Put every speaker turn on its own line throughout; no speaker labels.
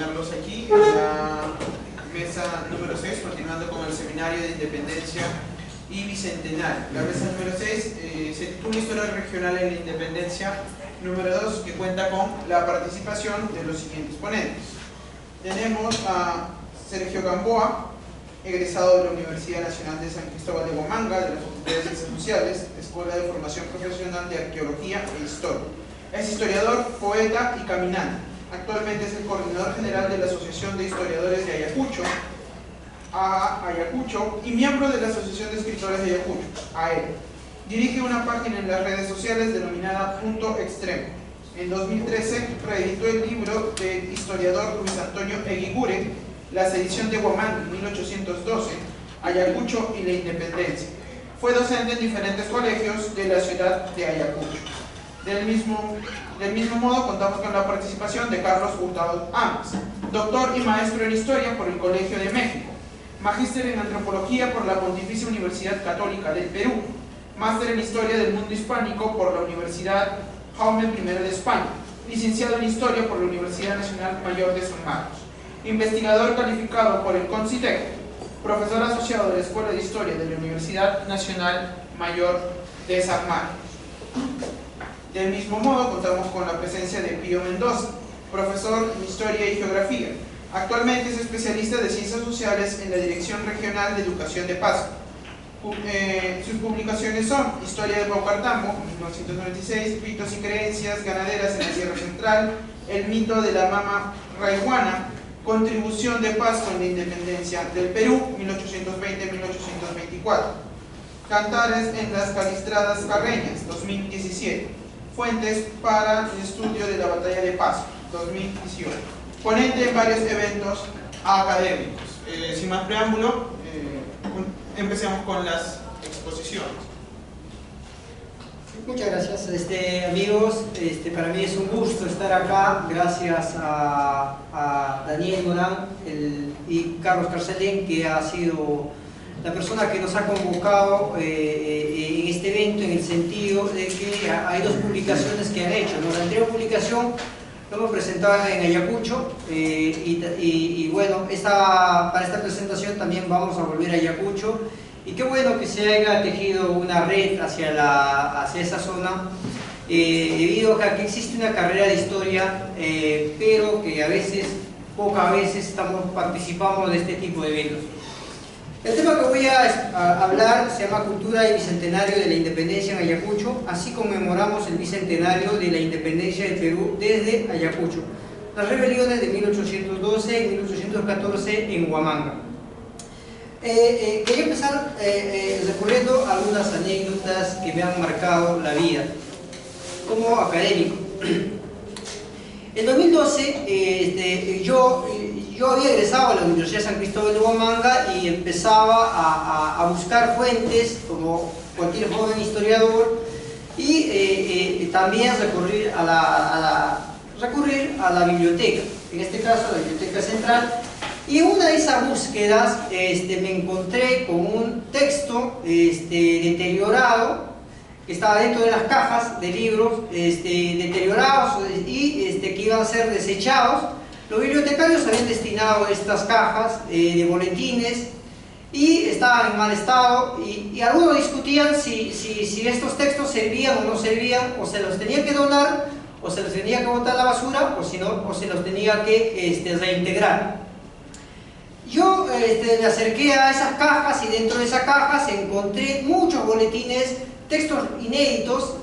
tenerlos aquí en la mesa número 6, continuando con el seminario de Independencia y Bicentenario. La mesa número 6 se titula Historia Regional en la Independencia, número 2, que cuenta con la participación de los siguientes ponentes. Tenemos a Sergio Gamboa, egresado de la Universidad Nacional de San Cristóbal de Huamanga, de la Facultad de Ciencias Sociales, Escuela de Formación Profesional de Arqueología e Historia. Es historiador, poeta y caminante. Actualmente es el coordinador general de la Asociación de Historiadores de Ayacucho, Ayacucho, y miembro de la Asociación de Escritores de Ayacucho, AEL. Dirige una página en las redes sociales denominada Punto Extremo. En 2013 reeditó el libro del historiador Luis Antonio Eguiguren, La sedición de Huamanga en 1812, Ayacucho y la Independencia. Fue docente en diferentes colegios de la ciudad de Ayacucho. Del mismo modo, contamos con la participación de Carlos Hurtado Ames, doctor y maestro en Historia por el Colegio de México, magíster en Antropología por la Pontificia Universidad Católica del Perú, máster en Historia del Mundo Hispánico por la Universidad Jaume I de España, licenciado en Historia por la Universidad Nacional Mayor de San Marcos, investigador calificado por el CONCITEC, profesor asociado de la Escuela de Historia de la Universidad Nacional Mayor de San Marcos. Del mismo modo, contamos con la presencia de Pío Mendoza, profesor en Historia y Geografía. Actualmente es especialista de Ciencias Sociales en la Dirección Regional de Educación de Pasto. Sus publicaciones son Historia de Paucartambo, 1996, Mitos y Creencias Ganaderas en la Sierra Central, El mito de la mama raihuana, Contribución de Pasto en la Independencia del Perú, 1820-1824, Cantares en las Calistradas Carreñas, 2017, Fuentes para el estudio de la Batalla de Pasto, 2018, ponente en varios eventos académicos. Sin más preámbulo, empecemos con las exposiciones.
Muchas gracias, amigos. Para mí es un gusto estar acá, gracias a Daniel Morán y Carlos Carcelén, que ha sido la persona que nos ha convocado en este evento, en el sentido de que hay dos publicaciones que han hecho, ¿no? La anterior publicación lo hemos presentado en Ayacucho y bueno, para esta presentación también vamos a volver a Ayacucho, y qué bueno que se haya tejido una red hacia esa zona, debido a que existe una carrera de historia, pero que a veces, pocas veces participamos de este tipo de eventos. El tema que voy a hablar se llama Cultura y Bicentenario de la Independencia en Ayacucho. Así conmemoramos el bicentenario de la Independencia del Perú desde Ayacucho. Las rebeliones de 1812 y 1814 en Huamanga. Quería empezar recurriendo a algunas anécdotas que me han marcado la vida como académico. En 2012 yo había egresado a la Universidad de San Cristóbal de Huamanga y empezaba a buscar fuentes como cualquier joven historiador, y también recurrir a la biblioteca, en este caso a la Biblioteca Central. Y en una de esas búsquedas me encontré con un texto deteriorado, que estaba dentro de las cajas de libros deteriorados y que iban a ser desechados. Los bibliotecarios habían destinado estas cajas de boletines y estaban en mal estado, y algunos discutían si estos textos servían o no servían, o se los tenía que donar, o se los tenía que botar a la basura, o se los tenía que reintegrar. Yo me acerqué a esas cajas, y dentro de esas cajas encontré muchos boletines, textos inéditos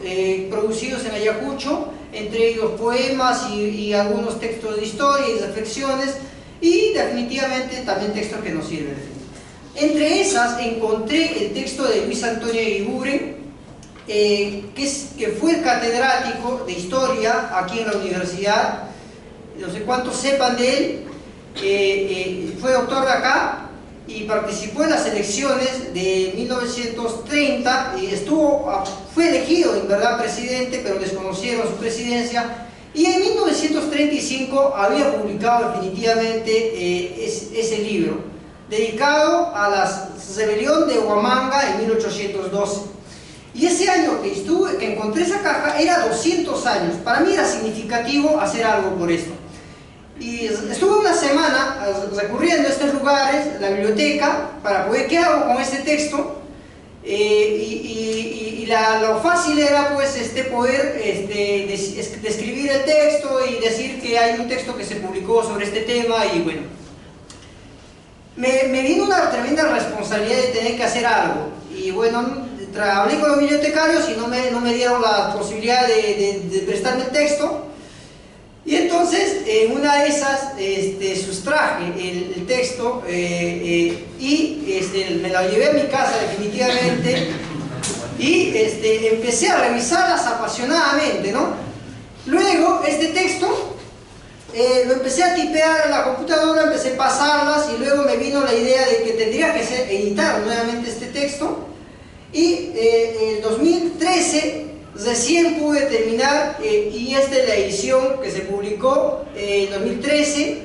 producidos en Ayacucho, entre ellos poemas y algunos textos de historia y reflexiones, y definitivamente también textos que nos sirven. Entre esas encontré el texto de Luis Antonio Eguiguren, que fue el catedrático de historia aquí en la universidad. No sé cuántos sepan de él. Fue doctor de acá y participó en las elecciones de 1930 y fue elegido en verdad presidente, pero desconocieron su presidencia, y en 1935 había publicado definitivamente ese libro dedicado a la rebelión de Huamanga en 1812. Y ese año que encontré esa caja era 200 años. Para mí era significativo hacer algo por esto. Y estuve una semana recurriendo a estos lugares, la biblioteca, para poder, ¿qué hago con este texto? Lo fácil era pues poder describir el texto y decir que hay un texto que se publicó sobre este tema. Y bueno, me vino una tremenda responsabilidad de tener que hacer algo. Y bueno, hablé con los bibliotecarios y no me dieron la posibilidad de prestarme el texto. Y entonces, en una de esas, sustraje el texto y me lo llevé a mi casa definitivamente y empecé a revisarlas apasionadamente, ¿no? Luego, este texto lo empecé a tipear en la computadora, empecé a pasarlas y luego me vino la idea de que tendría que editar nuevamente este texto. Y en 2013 recién pude terminar, y esta es la edición que se publicó en 2013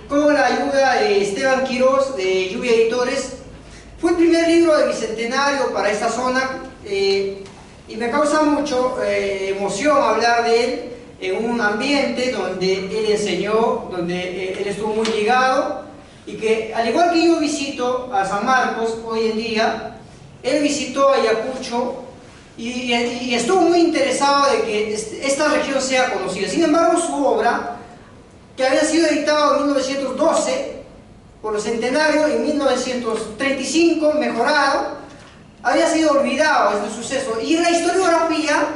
con la ayuda de Esteban Quiroz de Lluvia Editores. Fue el primer libro de bicentenario para esta zona, y me causa mucho emoción hablar de él en un ambiente donde él enseñó, donde él estuvo muy ligado, y que al igual que yo visito a San Marcos hoy en día, él visitó Ayacucho y estuvo muy interesado de que esta región sea conocida. Sin embargo, su obra, que había sido editada en 1912 por el centenario, en 1935 mejorado, había sido olvidado este suceso. Y en la historiografía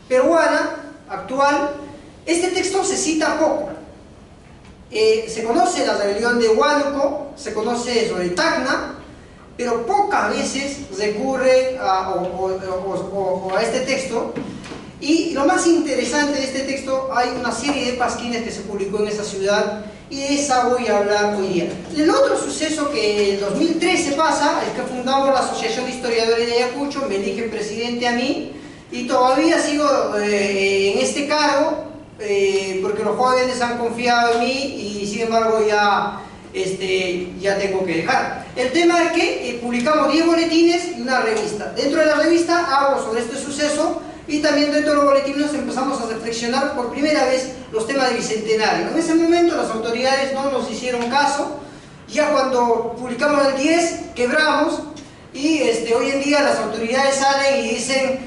peruana actual, este texto se cita poco. Se conoce la rebelión de Huánuco, se conoce sobre Tacna, pero pocas veces recurre a este texto. Y lo más interesante de este texto, hay una serie de pasquines que se publicó en esa ciudad, y de esa voy a hablar hoy día. El otro suceso que en 2013 pasa es que fundamos la Asociación de Historiadores de Ayacucho, me eligen presidente a mí, y todavía sigo en este cargo, porque los jóvenes han confiado en mí, y sin embargo ya tengo que dejar. El tema es que publicamos 10 boletines y una revista. Dentro de la revista hablo sobre este suceso, y también dentro de los boletines empezamos a reflexionar por primera vez los temas del bicentenario. En ese momento las autoridades no nos hicieron caso. Ya cuando publicamos el 10 quebramos, y hoy en día las autoridades salen y dicen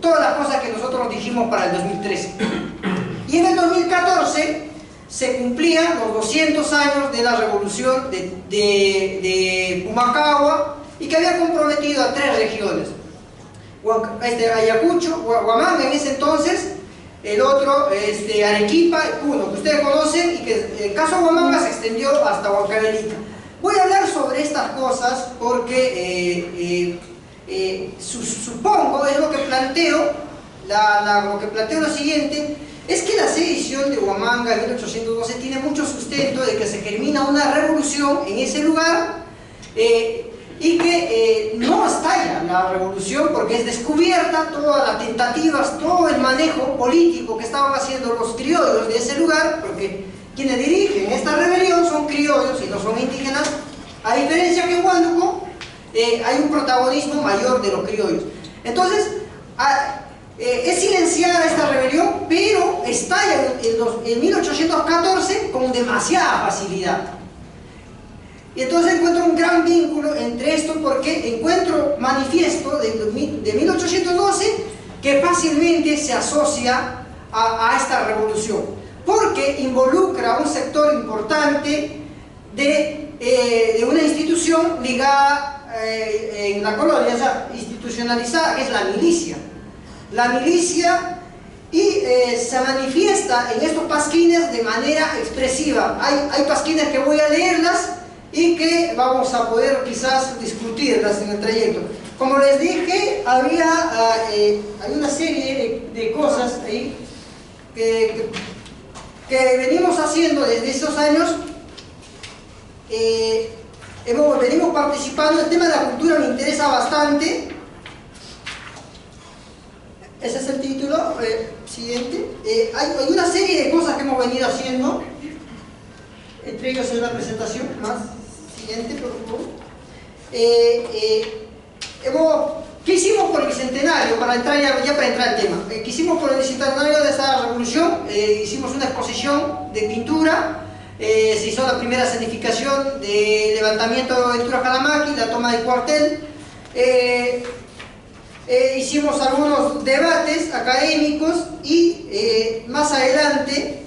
todas las cosas que nosotros dijimos para el 2013. Y en el 2014 se cumplían los 200 años de la revolución de Pumacahua, y que había comprometido a 3 regiones: Ayacucho, Huamanga en ese entonces, el otro Arequipa y Puno, que ustedes conocen, y que el caso de Huamanga se extendió hasta Huancavelica. Voy a hablar sobre estas cosas porque supongo, es lo que planteo, lo siguiente, es que la sedición de Huamanga en 1812 tiene mucho sustento de que se germina una revolución en ese lugar, y que no estalla la revolución porque es descubierta todas las tentativas, todo el manejo político que estaban haciendo los criollos de ese lugar, porque quienes dirigen esta rebelión son criollos y no son indígenas, a diferencia que en Huánuco hay un protagonismo mayor de los criollos. Entonces, es silenciada esta rebelión, pero estalla en 1814 con demasiada facilidad. Y entonces encuentro un gran vínculo entre esto, porque encuentro manifiesto de 1812 que fácilmente se asocia a esta revolución, porque involucra a un sector importante de una institución ligada en la colonia, o sea, institucionalizada, que es la milicia. La milicia, y se manifiesta en estos pasquines de manera expresiva. Hay pasquines que voy a leerlas y que vamos a poder quizás discutirlas en el trayecto. Como les dije, hay una serie de cosas ahí que venimos haciendo desde esos años. Venimos participando. El tema de la cultura me interesa bastante. Ese es el título. Siguiente. Hay una serie de cosas que hemos venido haciendo. Entre ellos es una presentación más. Siguiente, por favor. ¿Qué hicimos por el bicentenario? Para entrar al tema. ¿Qué hicimos por el bicentenario de esta revolución? hicimos una exposición de pintura, se hizo la primera escenificación de levantamiento de Turajalamaqui, la toma del cuartel, hicimos algunos debates académicos y más adelante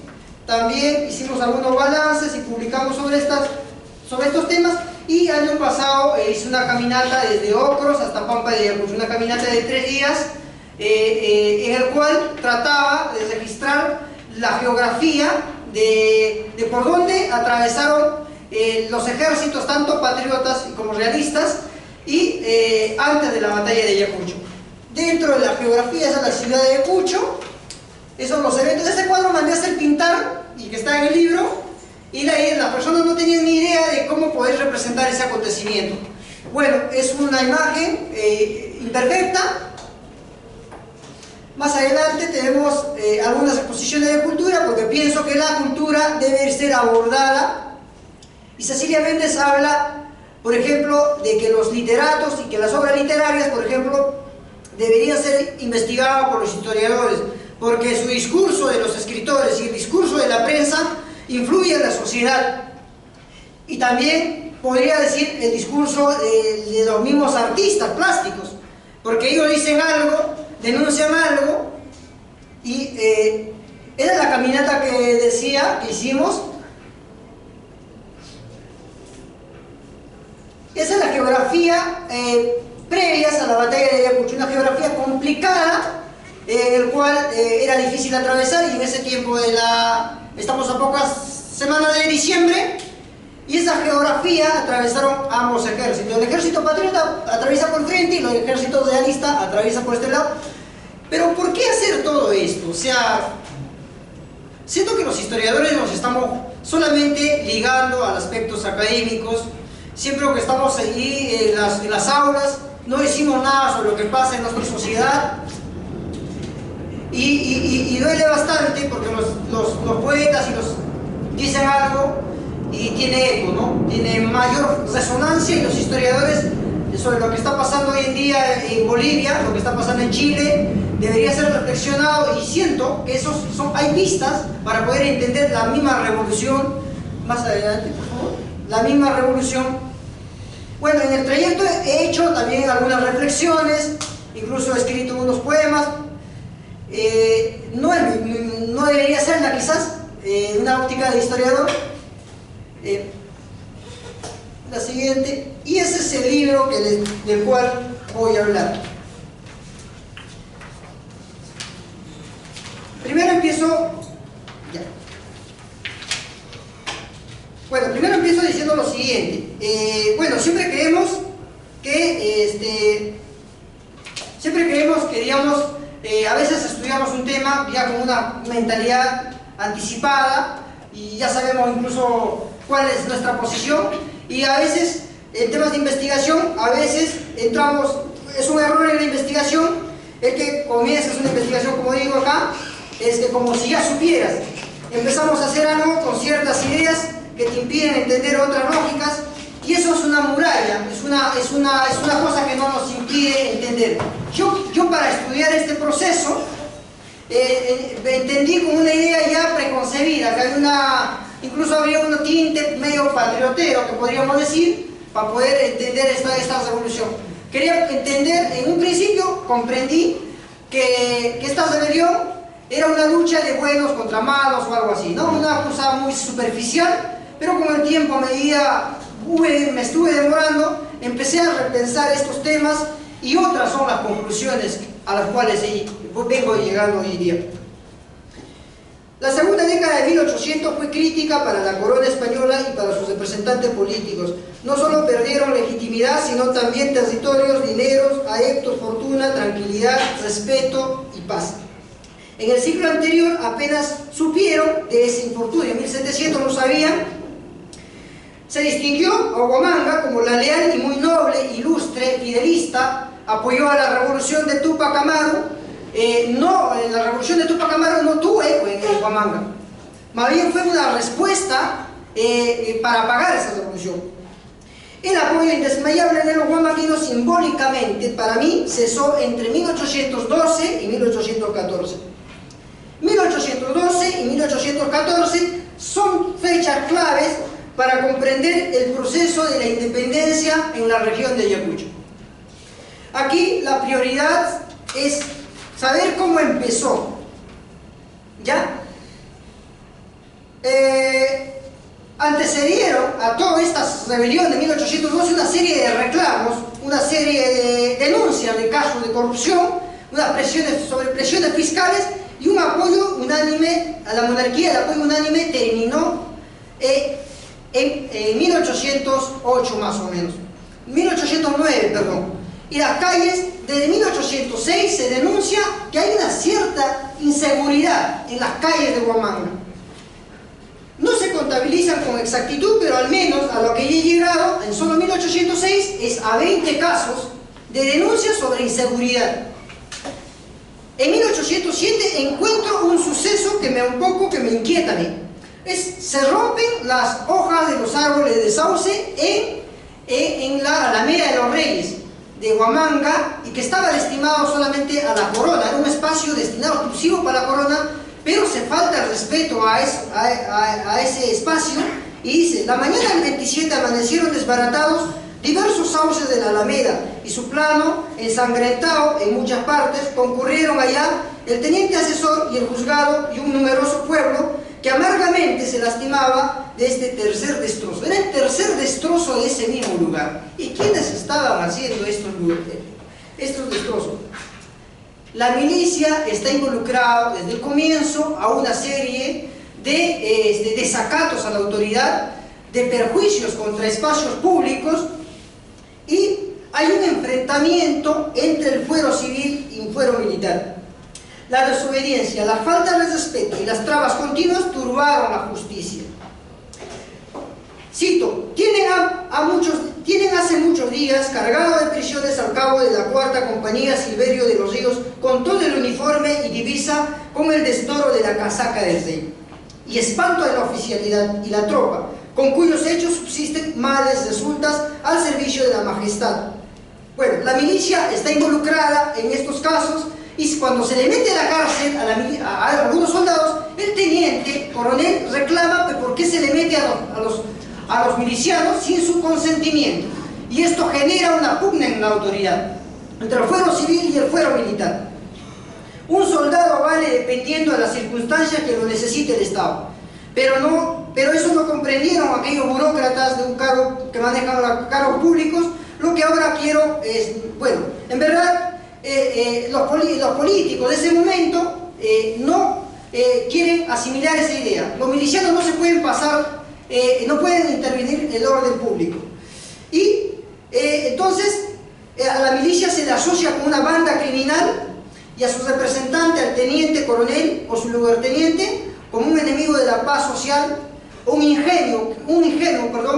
también hicimos algunos balances y publicamos sobre estos temas. Y año pasado hice una caminata desde Ocros hasta Pampa de Ayacucho, una caminata de 3 días en el cual trataba de registrar la geografía de por dónde atravesaron los ejércitos, tanto patriotas como realistas, y antes de la batalla de Ayacucho. Dentro de la geografía esa es la ciudad de Ayacucho, esos son los eventos. Este cuadro mandé a hacer pintar y que está en el libro. Y las personas no tenían ni idea de cómo poder representar ese acontecimiento. Bueno, es una imagen imperfecta. Más adelante tenemos algunas exposiciones de cultura, porque pienso que la cultura debe ser abordada. Y Cecilia Méndez habla, por ejemplo, de que los literatos y que las obras literarias, por ejemplo, deberían ser investigadas por los historiadores, porque su discurso de los escritores y el discurso de la prensa influye en la sociedad. Y también podría decir el discurso de los mismos artistas plásticos, porque ellos dicen algo, denuncian algo, y era la caminata que decía que hicimos. Esa es la geografía previas a la batalla de Ayacucho, una geografía complicada, en el cual era difícil atravesar, y en ese tiempo estamos a pocas semanas de diciembre, y esa geografía atravesaron ambos ejércitos. El ejército patriota atraviesa por frente y los ejércitos realistas atraviesan por este lado. Pero ¿por qué hacer todo esto? O sea, siento que los historiadores nos estamos solamente ligando a aspectos académicos. Siempre que estamos allí en las aulas, no decimos nada sobre lo que pasa en nuestra sociedad. Y duele bastante, porque los poetas dicen algo y tiene eco, ¿no? Tiene mayor resonancia, y los historiadores sobre lo que está pasando hoy en día en Bolivia, lo que está pasando en Chile, debería ser reflexionado, y siento que hay pistas para poder entender la misma revolución. Más adelante, por favor. La misma revolución. Bueno, en el trayecto he hecho también algunas reflexiones, incluso he escrito unos poemas. No debería serla quizás una óptica de historiador. La siguiente, y ese es el libro del cual voy a hablar. Primero empiezo diciendo lo siguiente. Bueno, siempre creemos que digamos, a veces estudiamos un tema ya con una mentalidad anticipada, y ya sabemos incluso cuál es nuestra posición, y a veces en temas de investigación, a veces entramos, es un error en la investigación, el que comienzas una investigación, como digo acá, es que como si ya supieras, empezamos a hacer algo con ciertas ideas que te impiden entender otras lógicas, y eso es una muralla, es una cosa que no nos impide entender. Yo para estudiar este proceso entendí con una idea ya preconcebida, que incluso había un tinte medio patriotero, que podríamos decir, para poder entender esta revolución. Quería entender, en un principio comprendí que esta rebelión era una lucha de buenos contra malos o algo así, ¿no? Una cosa muy superficial, pero con el tiempo, a medida me estuve demorando, empecé a repensar estos temas, y otras son las conclusiones a las cuales vengo llegando hoy día. La segunda década de 1800 fue crítica para la corona española y para sus representantes políticos. No solo perdieron legitimidad, sino también territorios, dineros, adeptos, fortuna, tranquilidad, respeto y paz. En el siglo anterior apenas supieron de ese infortunio. En 1700 no sabían. Se distinguió a Huamanga como la leal y muy noble, ilustre, fidelista. Apoyó a la revolución de Túpac Amaru. La revolución de Túpac Amaru no tuvo eco en Huamanga. Más bien fue una respuesta para apagar esa revolución. El apoyo indesmayable de los huamanguinos simbólicamente, para mí, cesó entre 1812 y 1814. 1812 y 1814 son fechas claves para comprender el proceso de la independencia en la región de Ayacucho. Aquí la prioridad es saber cómo empezó, ¿ya? Antecedieron a toda esta rebelión de 1812 una serie de reclamos, una serie de denuncias de casos de corrupción, unas presiones sobre presiones fiscales y un apoyo unánime a la monarquía. El apoyo unánime terminó en 1808 más o menos, 1809, perdón. Y las calles, desde 1806 se denuncia que hay una cierta inseguridad en las calles de Huamanga. No se contabilizan con exactitud, pero al menos a lo que he llegado en solo 1806 es a 20 casos de denuncias sobre inseguridad. En 1807 encuentro un suceso que me inquieta a mí. Se rompen las hojas de los árboles de sauce en la Alameda de los Reyes de Huamanga, y que estaba destinado solamente a la corona, era un espacio destinado exclusivo para la corona, pero se falta el respeto a ese espacio, y dice: la mañana del 27 amanecieron desbaratados diversos sauces de la Alameda y su plano ensangrentado en muchas partes. Concurrieron allá el teniente asesor y el juzgado y un numeroso pueblo que amargamente se lastimaba de este tercer destrozo. Era el tercer destrozo de ese mismo lugar. ¿Y quiénes estaban haciendo estos destrozos? La milicia está involucrada desde el comienzo a una serie de desacatos a la autoridad, de perjuicios contra espacios públicos, y hay un enfrentamiento entre el fuero civil y el fuero militar. La desobediencia, la falta de respeto y las trabas continuas turbaron la justicia. Cito: tienen hace muchos días cargado de prisiones al cabo de la cuarta compañía Silverio de los Ríos, con todo el uniforme y divisa, con el destoro de la casaca del rey, y espanto de la oficialidad y la tropa, con cuyos hechos subsisten males resultas al servicio de la majestad. Bueno, la milicia está involucrada en estos casos, y cuando se le mete a la cárcel a algunos soldados, el teniente coronel reclama que por qué se le mete a los milicianos sin su consentimiento, y esto genera una pugna en la autoridad entre el fuero civil y el fuero militar. Un soldado vale dependiendo de las circunstancias que lo necesite el Estado, pero eso no comprendieron aquellos burócratas de un cargo que manejan cargos públicos. Lo que ahora quiero es, bueno, en verdad los políticos de ese momento no quieren asimilar esa idea. Los milicianos no se pueden pasar, no pueden intervenir en el orden público. Y entonces a la milicia se le asocia con una banda criminal, y a su representante, al teniente coronel o su lugarteniente, como un enemigo de la paz social, un ingenuo,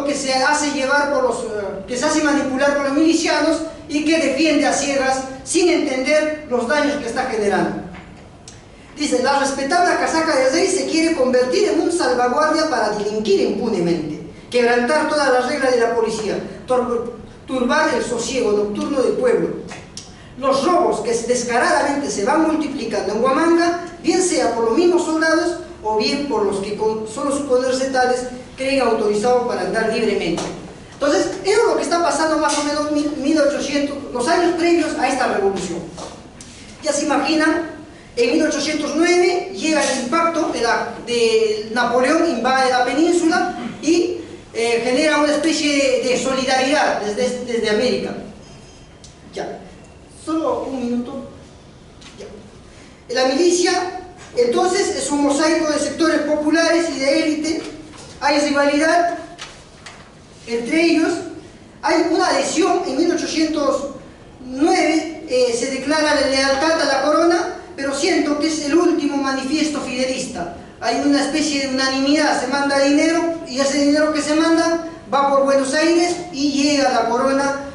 que se hace llevar que se hace manipular por los milicianos y que defiende a ciegas sin entender los daños que está generando. Dice: la respetable casaca del rey se quiere convertir en un salvaguardia para delinquir impunemente, quebrantar todas las reglas de la policía, turbar el sosiego nocturno del pueblo. Los robos que descaradamente se van multiplicando en Huamanga, bien sea por los mismos soldados o bien por los que con solo su poder tales creen autorizados para andar libremente. Entonces, eso es lo que está pasando más o menos 1800, los años previos a esta revolución. Ya se imaginan, en 1809 llega el impacto de Napoleón, invade la península y genera una especie de solidaridad desde América. Ya, solo un minuto. Ya. La milicia, entonces, es un mosaico de sectores populares y de élite. Hay rivalidad entre ellos. Hay una adhesión. En 1809 se declara la lealtad a la corona, pero siento que es el último manifiesto fidelista. Hay una especie de unanimidad, se manda dinero, y ese dinero que se manda va por Buenos Aires y llega a la corona,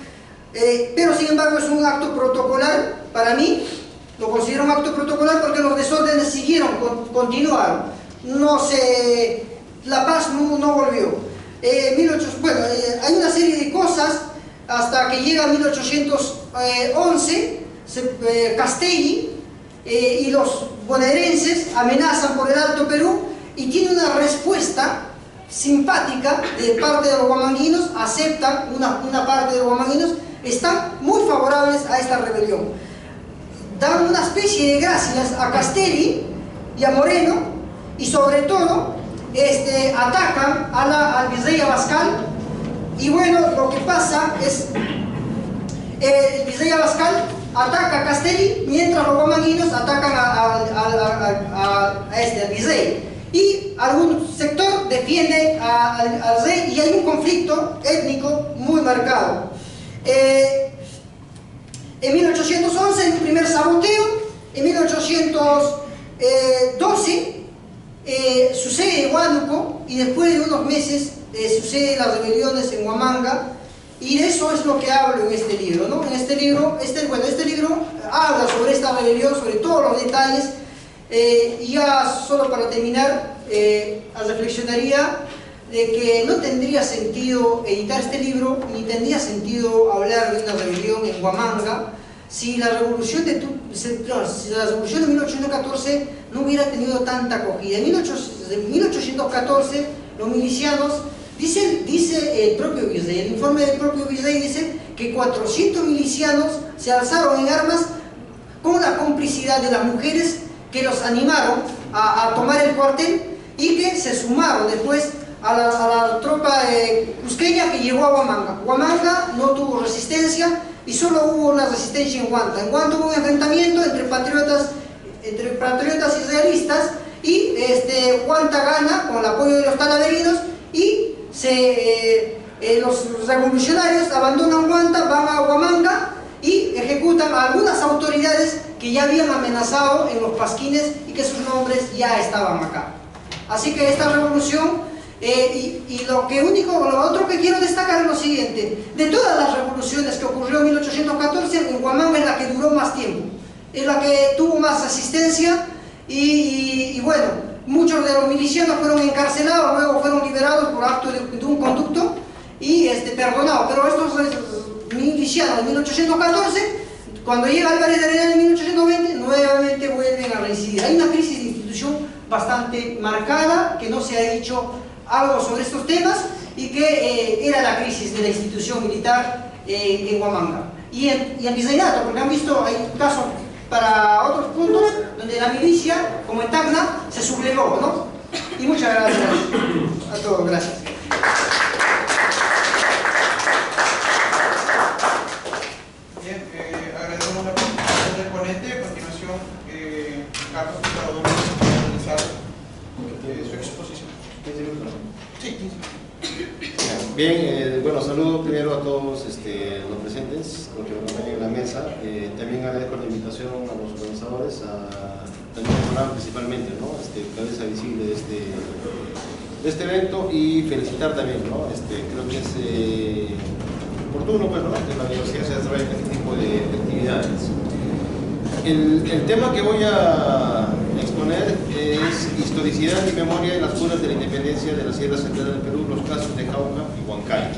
pero sin embargo es un acto protocolar. Para mí lo considero un acto protocolar porque los desórdenes siguieron, continuaron, la paz no volvió. Hay una serie de cosas hasta que llega 1811, Castelli y los bonaerenses amenazan por el Alto Perú, y tiene una respuesta simpática de parte de los huamanguinos, aceptan una parte de los huamanguinos, están muy favorables a esta rebelión. Dan una especie de gracias a Castelli y a Moreno, y sobre todo atacan al virrey Abascal. Y bueno, lo que pasa es el virrey Abascal ataca a Castelli, mientras los huamanguinos atacan al virrey. Y algún sector defiende al rey, y hay un conflicto étnico muy marcado. En 1811 hay un primer saboteo. En 1812 sucede en Huánuco, y después de unos meses suceden las rebeliones en Huamanga, y de eso es lo que hablo en este libro, ¿no? En este libro, este libro habla sobre esta rebelión, sobre todos los detalles, y ya solo para terminar, reflexionaría de que no tendría sentido editar este libro, ni tendría sentido hablar de una rebelión en Huamanga, si la revolución de 1814 no hubiera tenido tanta acogida. En 1814 los milicianos, dice el propio virrey, el informe del propio virrey dice que 400 milicianos se alzaron en armas con la complicidad de las mujeres, que los animaron a tomar el cuartel, y que se sumaron después a la tropa cusqueña que llegó a Huamanga. Huamanga no tuvo resistencia, y solo hubo una resistencia en Huanta. En Huanta hubo un enfrentamiento entre patriotas y realistas, y Huanta gana con el apoyo de los talaverinos, y los revolucionarios abandonan Huanta, van a Huamanga y ejecutan a algunas autoridades que ya habían amenazado en los pasquines y que sus nombres ya estaban acá. Así que esta revolución, lo otro que quiero destacar es lo siguiente: de todas las revoluciones que ocurrió en 1814, en Huamanga es la que duró más tiempo, es la que tuvo más resistencia, y bueno, muchos de los milicianos fueron encarcelados, luego fueron liberados por acto de un conducto y perdonados. Pero estos milicianos en 1814, cuando llega Álvarez de Arenal en 1820, nuevamente vuelven a reincidir. Hay una crisis de institución bastante marcada, que no se ha dicho algo sobre estos temas, y que era la crisis de la institución militar en Huamanga. Y en Virreinato, porque han visto, hay casos para otros puntos donde la milicia, como en Tacna, se sublevó, ¿no? Y muchas gracias a todos, gracias.
Bien, agradecemos la participación del ponente. A continuación, Carlos Picador va a realizar su exposición. Sí, 15.
Bien, bueno, saludo primero a todos los presentes, los que me acompañan en la mesa. También agradezco la invitación a los organizadores, también a Morán principalmente, ¿no? Cabeza visible de este evento, y felicitar también, ¿no? Creo que es oportuno, pues, ¿no? Que la universidad se desarrolle este tipo de actividades. El tema que voy a exponer es historicidad y memoria de las curas de la independencia de la Sierra Central del Perú, los casos de Jauja y Huancayo.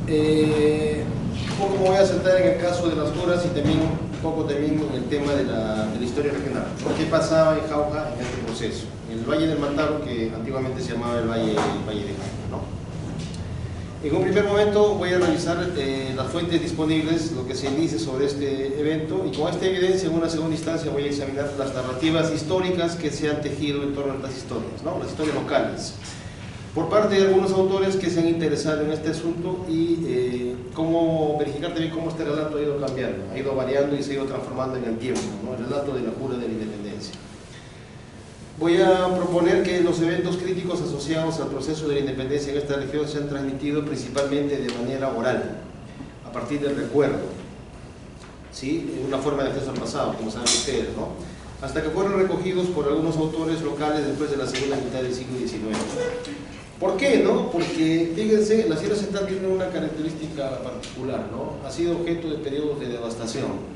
Un poco me voy a centrar en el caso de las curas, y también un poco también en el tema de la historia regional. ¿Qué pasaba en Jauja en este proceso? En el Valle del Mantaro, que antiguamente se llamaba el Valle de Jauja, ¿no? En un primer momento voy a revisar las fuentes disponibles, lo que se dice sobre este evento, y con esta evidencia en una segunda instancia voy a examinar las narrativas históricas que se han tejido en torno a estas historias, ¿no? Las historias locales, por parte de algunos autores que se han interesado en este asunto, y cómo verificar también cómo este relato ha ido cambiando, ha ido variando y se ha ido transformando en el tiempo, ¿no? El relato de la jura de la independencia. Voy a proponer que los eventos críticos asociados al proceso de la independencia en esta región se han transmitido principalmente de manera oral, a partir del recuerdo, ¿sí? Una forma de acceso al pasado, como saben ustedes, ¿no? Hasta que fueron recogidos por algunos autores locales después de la segunda mitad del siglo XIX. ¿Por qué, no? Porque, fíjense, la Sierra Central tiene una característica particular, ¿no? Ha sido objeto de periodos de devastación.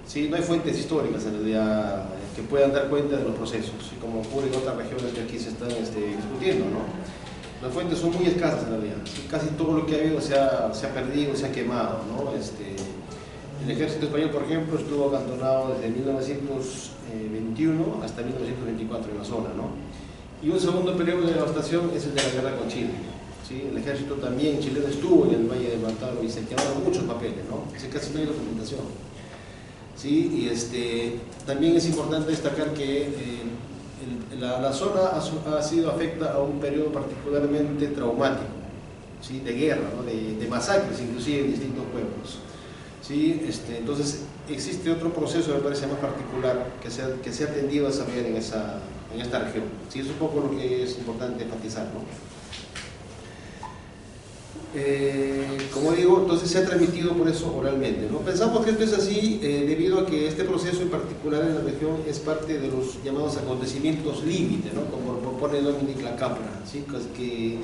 ¿Sí? No hay fuentes históricas en realidad que puedan dar cuenta de los procesos, ¿sí? Como ocurre en otras regiones que aquí se están discutiendo, ¿no? Las fuentes son muy escasas en realidad, ¿sí? Casi todo lo que ha habido se ha perdido, se ha quemado, ¿no? El ejército español, por ejemplo, estuvo acantonado desde 1921 hasta 1924 en la zona, ¿no? Y un segundo periodo de devastación es el de la guerra con Chile, ¿sí? El ejército también chileno estuvo en el Valle del Mantaro y se quemaron muchos papeles, ¿no? Casi no hay documentación, ¿sí? Y también es importante destacar que la zona ha sido afecta a un periodo particularmente traumático, ¿sí? De guerra, ¿no? de masacres inclusive en distintos pueblos, ¿sí? Entonces existe otro proceso, me parece más particular, que se ha tendido a desarrollar en esta región, ¿sí? Es un poco lo que es importante enfatizar, ¿no? Como digo, entonces se ha transmitido por eso oralmente, ¿no? Pensamos que esto es así debido a que este proceso en particular en la región es parte de los llamados acontecimientos límite, ¿no? Como propone Dominic Lacapra, ¿sí? que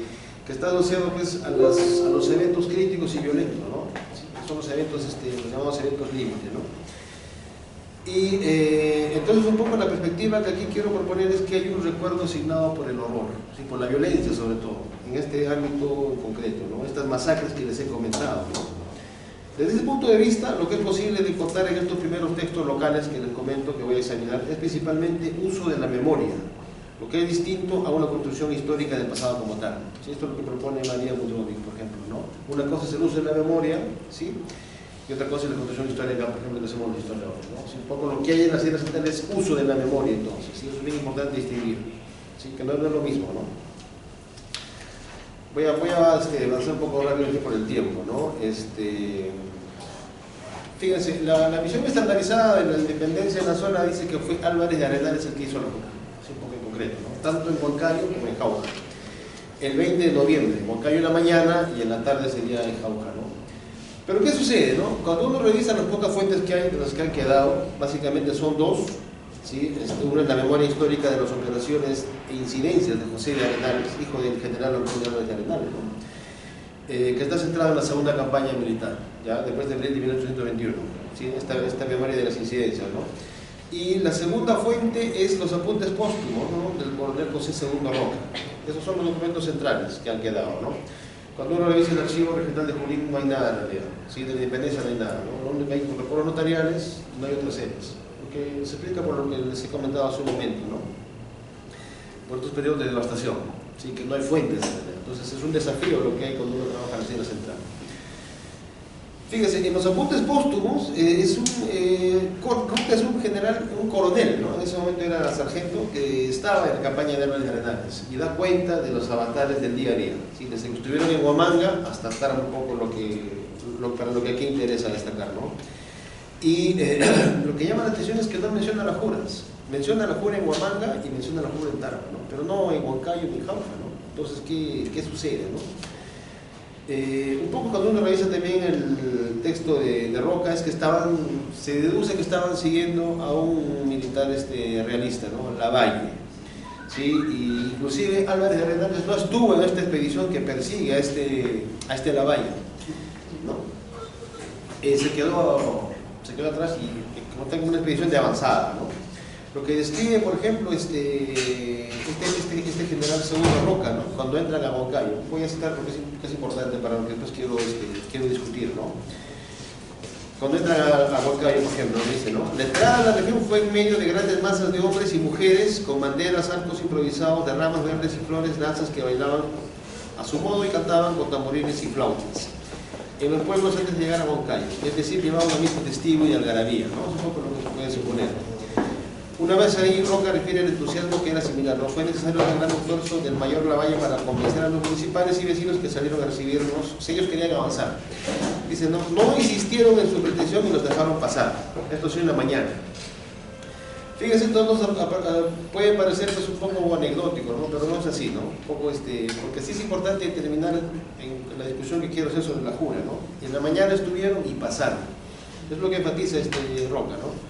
está asociado pues, a los eventos críticos y violentos, ¿no? ¿Sí? Son los eventos, los llamados eventos límite, ¿no? Y entonces un poco la perspectiva que aquí quiero proponer es que hay un recuerdo asignado por el horror, ¿sí? Por la violencia sobre todo, en este ámbito en concreto, ¿no? Estas masacres que les he comentado, ¿no? Desde ese punto de vista, lo que es posible de encontrar en estos primeros textos locales que les comento, que voy a examinar, es principalmente uso de la memoria, lo que es distinto a una construcción histórica del pasado como tal, ¿sí? Esto es lo que propone María Budrovic, por ejemplo, ¿no? Una cosa es el uso de la memoria, ¿sí? Y otra cosa es la construcción histórica, por ejemplo, que hacemos los historiadores, ¿no? Sí, un poco lo que hay en las ideas centrales es uso de la memoria, entonces, ¿sí? Eso es bien importante distinguir, ¿sí? Que no es lo mismo, ¿no? Voy a avanzar un poco rápido por el tiempo, ¿no? Fíjense, la visión estandarizada de la independencia en la zona dice que fue Álvarez de Arenales el que hizo la jura, ¿sí? Un poco en concreto, ¿no? Tanto en Huancayo como en Jauja. El 20 de noviembre, en Huancayo en la mañana y en la tarde sería en Jauja, ¿no? Pero ¿qué sucede, no? Cuando uno revisa las pocas fuentes que hay, de las que han quedado, básicamente son dos, ¿sí? Una es la memoria histórica de las operaciones e incidencias de José de Arenales, hijo del general Antonio Álvarez de Arenales, ¿no? Que está centrada en la segunda campaña militar, ¿ya? Después del 1821, ¿sí? Esta memoria de las incidencias, ¿no? Y la segunda fuente es los apuntes póstumos, ¿no? Del coronel José II Roca. Esos son los documentos centrales que han quedado, ¿no? Cuando uno revisa el archivo regional de Junín no hay nada en realidad, ¿sí? De la independencia no hay nada, ¿no? Lo único que hay con recuerdos notariales, no hay otras series, porque se explica por lo que les he comentado hace un momento, ¿no? Por estos periodos de devastación, ¿sí? Que no hay fuentes en realidad. Entonces es un desafío lo que hay cuando uno trabaja en la escena central. Fíjense, en los apuntes póstumos es un general, un coronel, ¿no? En ese momento era sargento que estaba en la campaña de Álvarez de Arenales y da cuenta de los avatares del día a día, ¿sí? Desde que estuvieron en Huamanga hasta estar un poco para lo que aquí interesa destacar, ¿no? Y lo que llama la atención es que no menciona las juras, menciona la jura en Huamanga y menciona la jura en Tarma, ¿no? Pero no en Huancayo ni en Jauja, ¿no? Entonces, ¿qué sucede, no? Un poco cuando uno revisa también el texto de Roca es que se deduce que estaban siguiendo a un militar realista, ¿no? Lavalle, ¿sí? Y inclusive Álvarez de Arenales no estuvo en esta expedición que persigue a este Lavalle, ¿no? Se quedó atrás y como tengo una expedición de avanzada, ¿no? Lo que describe, por ejemplo, este general Segundo Roca, ¿no? Cuando entran a Huancayo, voy a citar porque es importante para lo que después quiero discutir, ¿no? Cuando entran a Huancayo, por ejemplo, dice, ¿no? La entrada a la región fue en medio de grandes masas de hombres y mujeres con banderas, arcos improvisados de ramas verdes y flores, danzas que bailaban a su modo y cantaban con tamborines y flautas en los pueblos antes de llegar a Huancayo, es decir, llevaban al mismo testigo y algarabía, ¿no? Es un poco lo que se puede suponer. Una vez ahí, Roca refiere el entusiasmo que era similar. No fue necesario el gran esfuerzo del mayor Lavalle para convencer a los municipales y vecinos que salieron a recibirnos. Si ellos querían avanzar. Dice, no insistieron en su pretensión y nos dejaron pasar. Esto sí en la mañana. Fíjense, todos puede parecer pues, un poco anecdótico, ¿no? Pero no es así, ¿no? Un poco porque sí es importante determinar en la discusión que quiero hacer sobre la jura, ¿no? En la mañana estuvieron y pasaron. Es lo que enfatiza Roca, ¿no?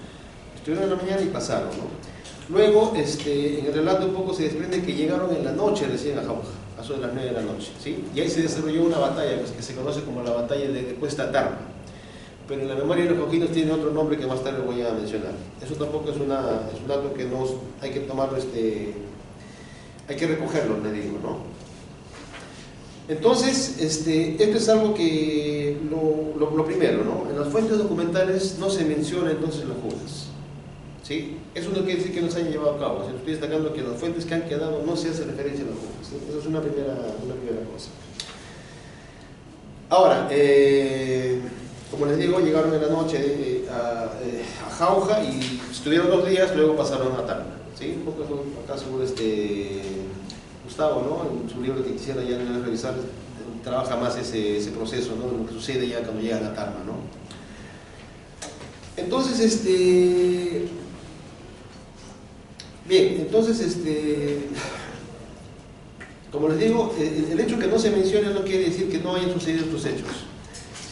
Estuvieron en la mañana y pasaron, ¿no? Luego, en el relato un poco se desprende que llegaron en la noche recién a Jauja, a eso de las 9 de la noche, ¿sí? Y ahí se desarrolló una batalla pues, que se conoce como la batalla de Cuesta Tarma. Pero en la memoria de los jaujinos tiene otro nombre que más tarde voy a mencionar. Eso tampoco es un dato que hay que tomarlo, hay que recogerlo, le digo, ¿no? Entonces, esto es algo que, lo primero, ¿no? En las fuentes documentales no se menciona entonces las juras, ¿sí? Eso no quiere decir que no se hayan llevado a cabo, estoy destacando que en las fuentes que han quedado no se hace referencia a las juras, ¿sí? Eso es una primera cosa. Ahora, como les digo, llegaron en la noche a Jauja y estuvieron 2 días, luego pasaron a Tacna, ¿sí? Un poco acá seguro Gustavo, ¿no? En su libro que quisiera ya revisar, trabaja más ese proceso, ¿no? De lo que sucede ya cuando llegan a Tacna, ¿no? Entonces, bien, entonces, como les digo, el hecho que no se mencione no quiere decir que no hayan sucedido estos hechos,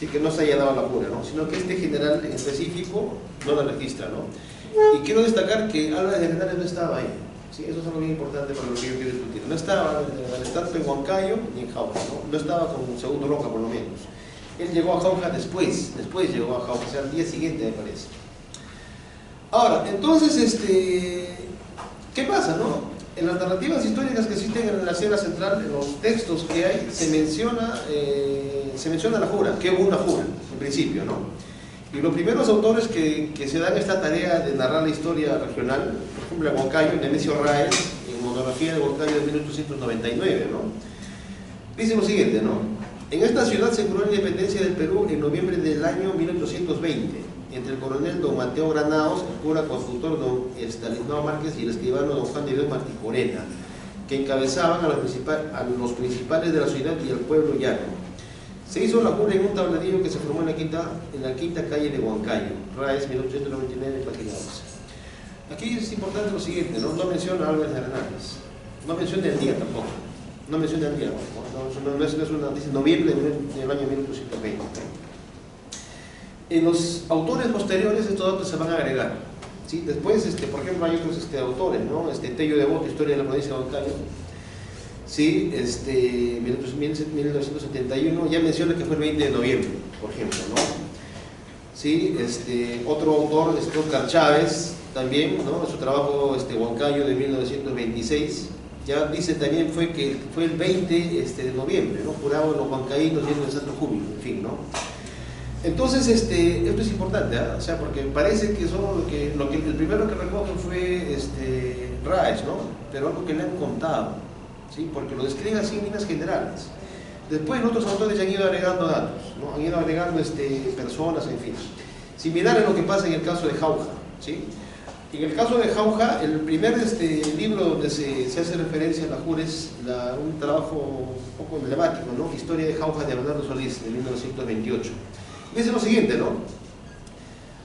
¿sí? Que no se haya dado la jura, ¿no? Sino que este general en específico no la registra, ¿no? Y quiero destacar que Álvarez de Arenales no estaba ahí. Sí, eso es algo bien importante para lo que yo quiero discutir. No estaba al estar en Huancayo ni en Jauja, ¿no? No estaba con Segundo Roca, por lo menos. Él llegó a Jauja después llegó a Jauja, o sea, al día siguiente, me parece. Ahora, entonces, ¿qué pasa, no? En las narrativas históricas que existen en la Sierra Central, en los textos que hay, se menciona la jura, que hubo una jura, en principio, ¿no? Y los primeros autores que se dan esta tarea de narrar la historia regional, por ejemplo, en Huancayo, Nemesio Raez, en monografía de Huancayo de 1899, ¿no? Dice lo siguiente, ¿no? En esta ciudad se juró la independencia del Perú en noviembre del año 1820, entre el coronel don Mateo Granados, el cura consultor don Estanislao Márquez y el escribano don Juan de Dios Martí Corena, que encabezaban a los principales de la ciudad y al pueblo llano. Se hizo la jura en un tabladillo que se formó en la quinta calle de Huancayo, Raez, 1899, página 11. Aquí es importante lo siguiente, ¿no? No menciona a Álvarez de Arenales, no menciona el día tampoco, no menciona el día, dice noviembre del año 1820. En los autores posteriores estos datos se van a agregar, ¿sí? Después, por ejemplo, hay otros autores, ¿no? Tello Devoto, Historia de la provincia de Huancayo, ¿sí? 1971, ya menciona que fue el 20 de noviembre, por ejemplo, ¿no? ¿Sí? Otro autor, Oscar Chávez, también, ¿no? En su trabajo Huancayo de 1926, ya dice también que fue el 20 de noviembre, ¿no? Juraban los huancaínos llenos de santo júbilo, en fin, ¿no? Entonces, esto es importante, ¿eh? O sea, porque parece que solo el primero que recoge fue Raez, ¿no? Pero algo que le han contado, ¿sí? Porque lo describe así en líneas generales. Después otros autores ya han ido agregando datos, ¿no? Han ido agregando personas, en fin. Similar a lo que pasa en el caso de Jauja, ¿sí? En el caso de Jauja, el primer libro donde se hace referencia a la jura es un trabajo un poco emblemático, ¿no? Historia de Jauja de Bernardo Solís, de 1928. Dice lo siguiente, ¿no?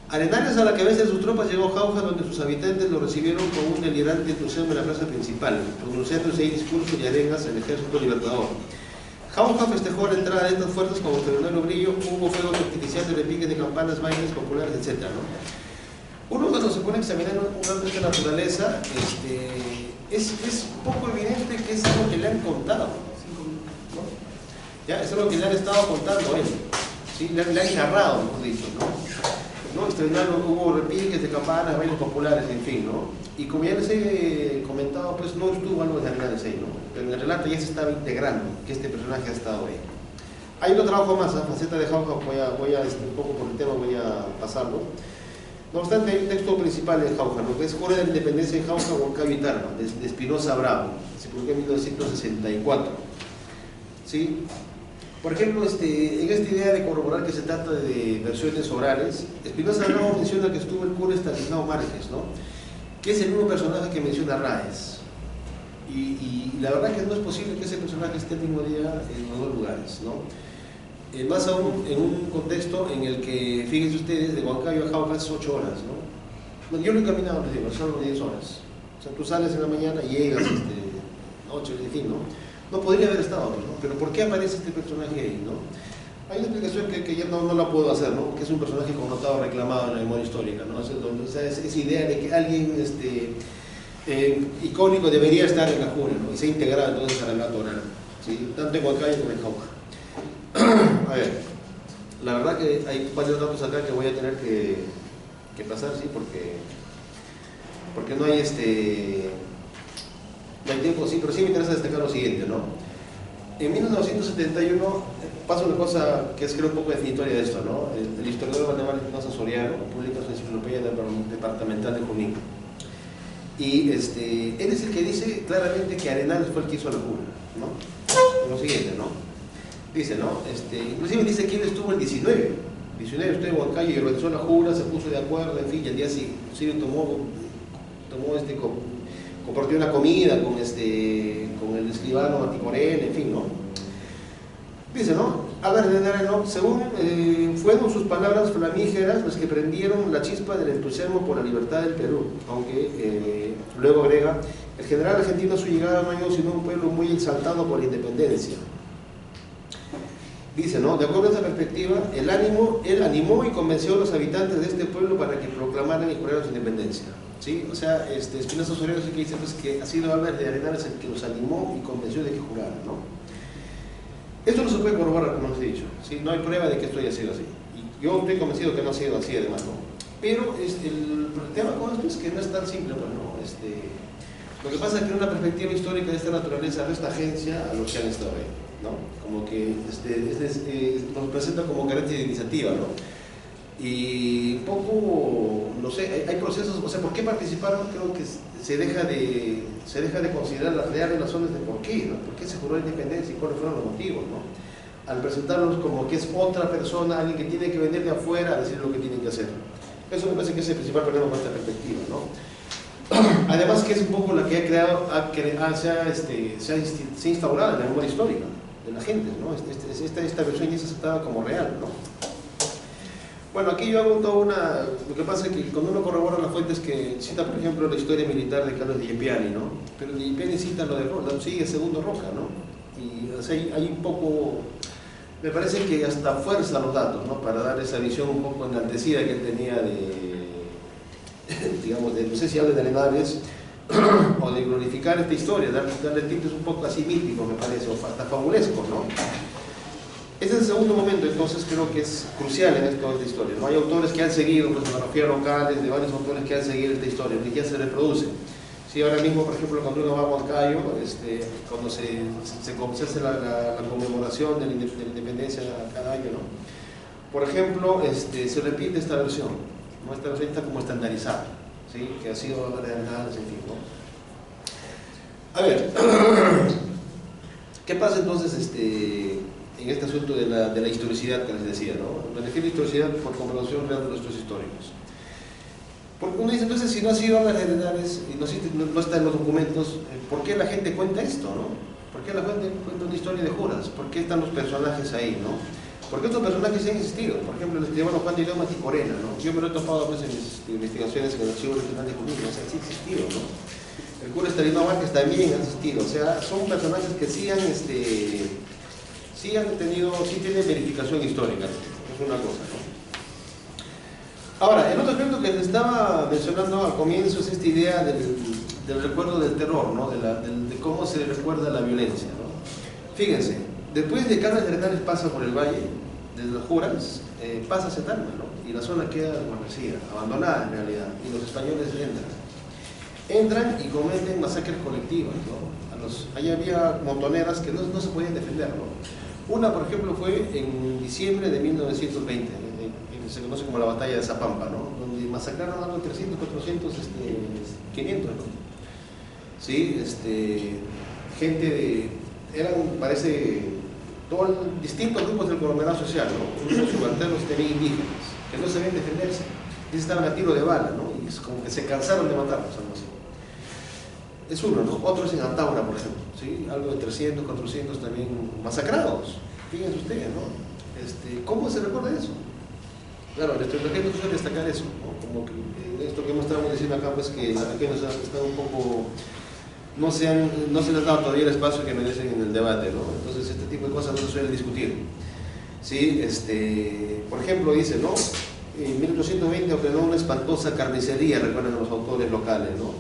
Arenales, a la cabeza de sus tropas, llegó a Jauja, donde sus habitantes lo recibieron con un delirante entusiasmo en la plaza principal, pronunciando 6 discursos y arengas al ejército libertador. Jauja festejó la entrada de estas fuerzas con extraordinario brillo, hubo fuegos artificiales, repiques de campanas, bailes populares, etc., ¿no? Uno cuando se pone a examinar un arte de esta naturaleza, es poco evidente que es algo que le han contado, ¿no? Ya, es algo que le han estado contando a él. ¿Sí? Le han narrado, hemos dicho, ¿no? Hubo repiques de campanas, bailes populares, en fin, ¿no? Y como ya les he comentado, pues no estuvo algo de Arenales ahí, ¿no? Pero en el relato ya se estaba integrando que este personaje ha estado ahí. Hay otro trabajo más, la faceta de Jauja, voy a un poco por el tema, voy a pasarlo. No obstante, hay un texto principal en Jauja, lo que es Jura de la Independencia en Jauja, Huancayo y Tarma, de Espinosa Bravo, se publicó en 1964. ¿Sí? Por ejemplo, en esta idea de corroborar que se trata de versiones orales, Espinosa Bravo menciona que estuvo el cura Estanislao Márquez, ¿no? Que es el mismo personaje que menciona Raez. Y la verdad que no es posible que ese personaje esté el mismo día en los dos lugares, ¿no? Más aún en un contexto en el que, fíjense ustedes, de Huancayo a Jauja es 8 horas, ¿no? Yo lo he caminado, les digo, son 10 horas. O sea, tú sales en la mañana y llegas noche, en fin, ¿no? No podría haber estado, ¿no? Pero ¿por qué aparece este personaje ahí, no? Hay una explicación que ya no la puedo hacer, ¿no? Que es un personaje connotado, reclamado en la memoria histórica, ¿no? O sea, esa idea de que alguien icónico debería estar en la jura, ¿no? Y se ha integrado entonces al relato oral, ¿sí? Tanto en Huancayo como en Jauja. A ver, la verdad que hay varios datos acá que voy a tener que pasar, ¿sí? Porque no hay no hay tiempo, sí, pero sí me interesa destacar lo siguiente, ¿no? En 1971 pasa una cosa que es creo un poco definitoria de esto, ¿no? El historiador Valdemar Espinosa Soriano publica su enciclopedia departamental de Junín. Y él es el que dice claramente que Arenales fue el que hizo la jura, ¿no? Lo siguiente, ¿no? Dice, ¿no? Inclusive dice que él estuvo el 19 estuvo en Huancayo y organizó la jura, se puso de acuerdo, en fin, y el día siguiente compartió una comida con el escribano Martí Moreno, en fin, ¿no? Dice, ¿no? Álvarez de Heredia, según fueron sus palabras flamígeras las que prendieron la chispa del entusiasmo por la libertad del Perú, aunque luego agrega, el general argentino a su llegada no halló sino un pueblo muy exaltado por la independencia. Dice, ¿no? De acuerdo a esa perspectiva, él animó y convenció a los habitantes de este pueblo para que proclamaran y juraran su independencia. ¿Sí? O sea, Espinosa Soriano es el que dice pues, que ha sido Álvarez de Arenales el que los animó y convenció de que juraran, ¿no? Esto no se puede corroborar, como les he dicho, ¿sí? No hay prueba de que esto haya sido así. Y yo estoy convencido que no ha sido así, además, ¿no? Pero el tema con esto es que no es tan simple, pues, ¿no? Lo que pasa es que en una perspectiva histórica de esta naturaleza resta agencia a los que han estado ahí, ¿no? Como que nos presenta como carácter de iniciativa, ¿no? Y poco, no sé, hay procesos, o sea, ¿por qué participaron? Creo que se deja de considerar las reales razones de por qué, ¿no? ¿Por qué se juró la independencia y cuáles fueron los motivos, ¿no? Al presentarlos como que es otra persona, alguien que tiene que venir de afuera a decir lo que tienen que hacer. Eso me parece que es el principal problema con esta perspectiva, ¿no? Además que es un poco la que ha creado, se ha instaurado en la memoria histórica de la gente, ¿no? Esta versión ya es aceptada como real, ¿no? Bueno, aquí yo hago toda lo que pasa es que cuando uno corrobora las fuentes que cita, por ejemplo, la historia militar de Carlos de Gippiani, ¿no? Pero de Gippiani cita lo de Roca, sigue Segundo Roca, ¿no? Y o sea, hay un poco, me parece que hasta fuerza los datos, ¿no? Para dar esa visión un poco enaltecida que él tenía digamos, no sé si habla de Arenales, o de glorificar esta historia, darle tintes un poco así míticos, me parece, o hasta fabulescos, ¿no? Ese es el segundo momento, entonces creo que es crucial en esta historia, ¿no? Hay autores que han seguido, pues, fotografías locales, de varios autores que han seguido esta historia, que ya se reproduce. Sí, ahora mismo, por ejemplo, cuando uno va a Huancayo, cuando se hace la conmemoración de la independencia cada año, ¿no? Por ejemplo, se repite esta versión, ¿no? Esta versión está como estandarizada, ¿sí? Que ha sido Arenales, en fin, ¿no? A ver, ¿qué pasa entonces en este asunto de la historicidad que les decía, ¿no? Me refiero a historicidad por comprobación real de nuestros históricos. Porque uno dice, entonces, si no ha sido Álvarez de Heredia y no está en los documentos, ¿por qué la gente cuenta esto, no? ¿Por qué la gente cuenta una historia de juras? ¿Por qué están los personajes ahí, no? Porque estos personajes han existido. Por ejemplo, el escribano Juan de León Martí Morena, ¿no? Yo me lo he topado pues, en mis investigaciones en el Archivo Regional de Junín, o sea, sí ha existido, ¿no? El cura Estelino Márquez también ha existido, o sea, son personajes que sí han tienen verificación histórica, es una cosa, ¿no? Ahora, el otro aspecto que les estaba mencionando al comienzo es esta idea del recuerdo del terror, ¿no? De cómo se recuerda la violencia, ¿no? Fíjense, después de que Álvarez de Heredia pasa por el valle, desde las juras, pasa a Setalma, ¿no? Y la zona queda desguarnecida, abandonada en realidad, y los españoles entran y cometen masacres colectivas, ¿no? Allí había montoneras que no se podían defender, ¿no? Una, por ejemplo, fue en diciembre de 1920, se conoce como la batalla de Zapampa, ¿no? Donde masacraron algo de 300, 400, 500, ¿no? Sí, parece, distintos grupos del conglomerado social, ¿no? Unos subalternos también indígenas, que no sabían defenderse, y estaban a tiro de bala, ¿no? Y es como que se cansaron de matarlos, algo así. Es uno, ¿no? Otro es en Antaura, por ejemplo, ¿sí? Algo de 300, 400 también masacrados. Fíjense ustedes, ¿no? ¿Cómo se recuerda eso? Claro, la historiografía no suele destacar eso, ¿no? Como que esto que hemos estado diciendo acá, pues que las regiones están un poco, no se les ha dado todavía el espacio que merecen en el debate, ¿no? Entonces este tipo de cosas no se suele discutir. ¿Sí? Por ejemplo, dice, ¿no? En 1820 ordenó una espantosa carnicería, recuerdan a los autores locales, ¿no?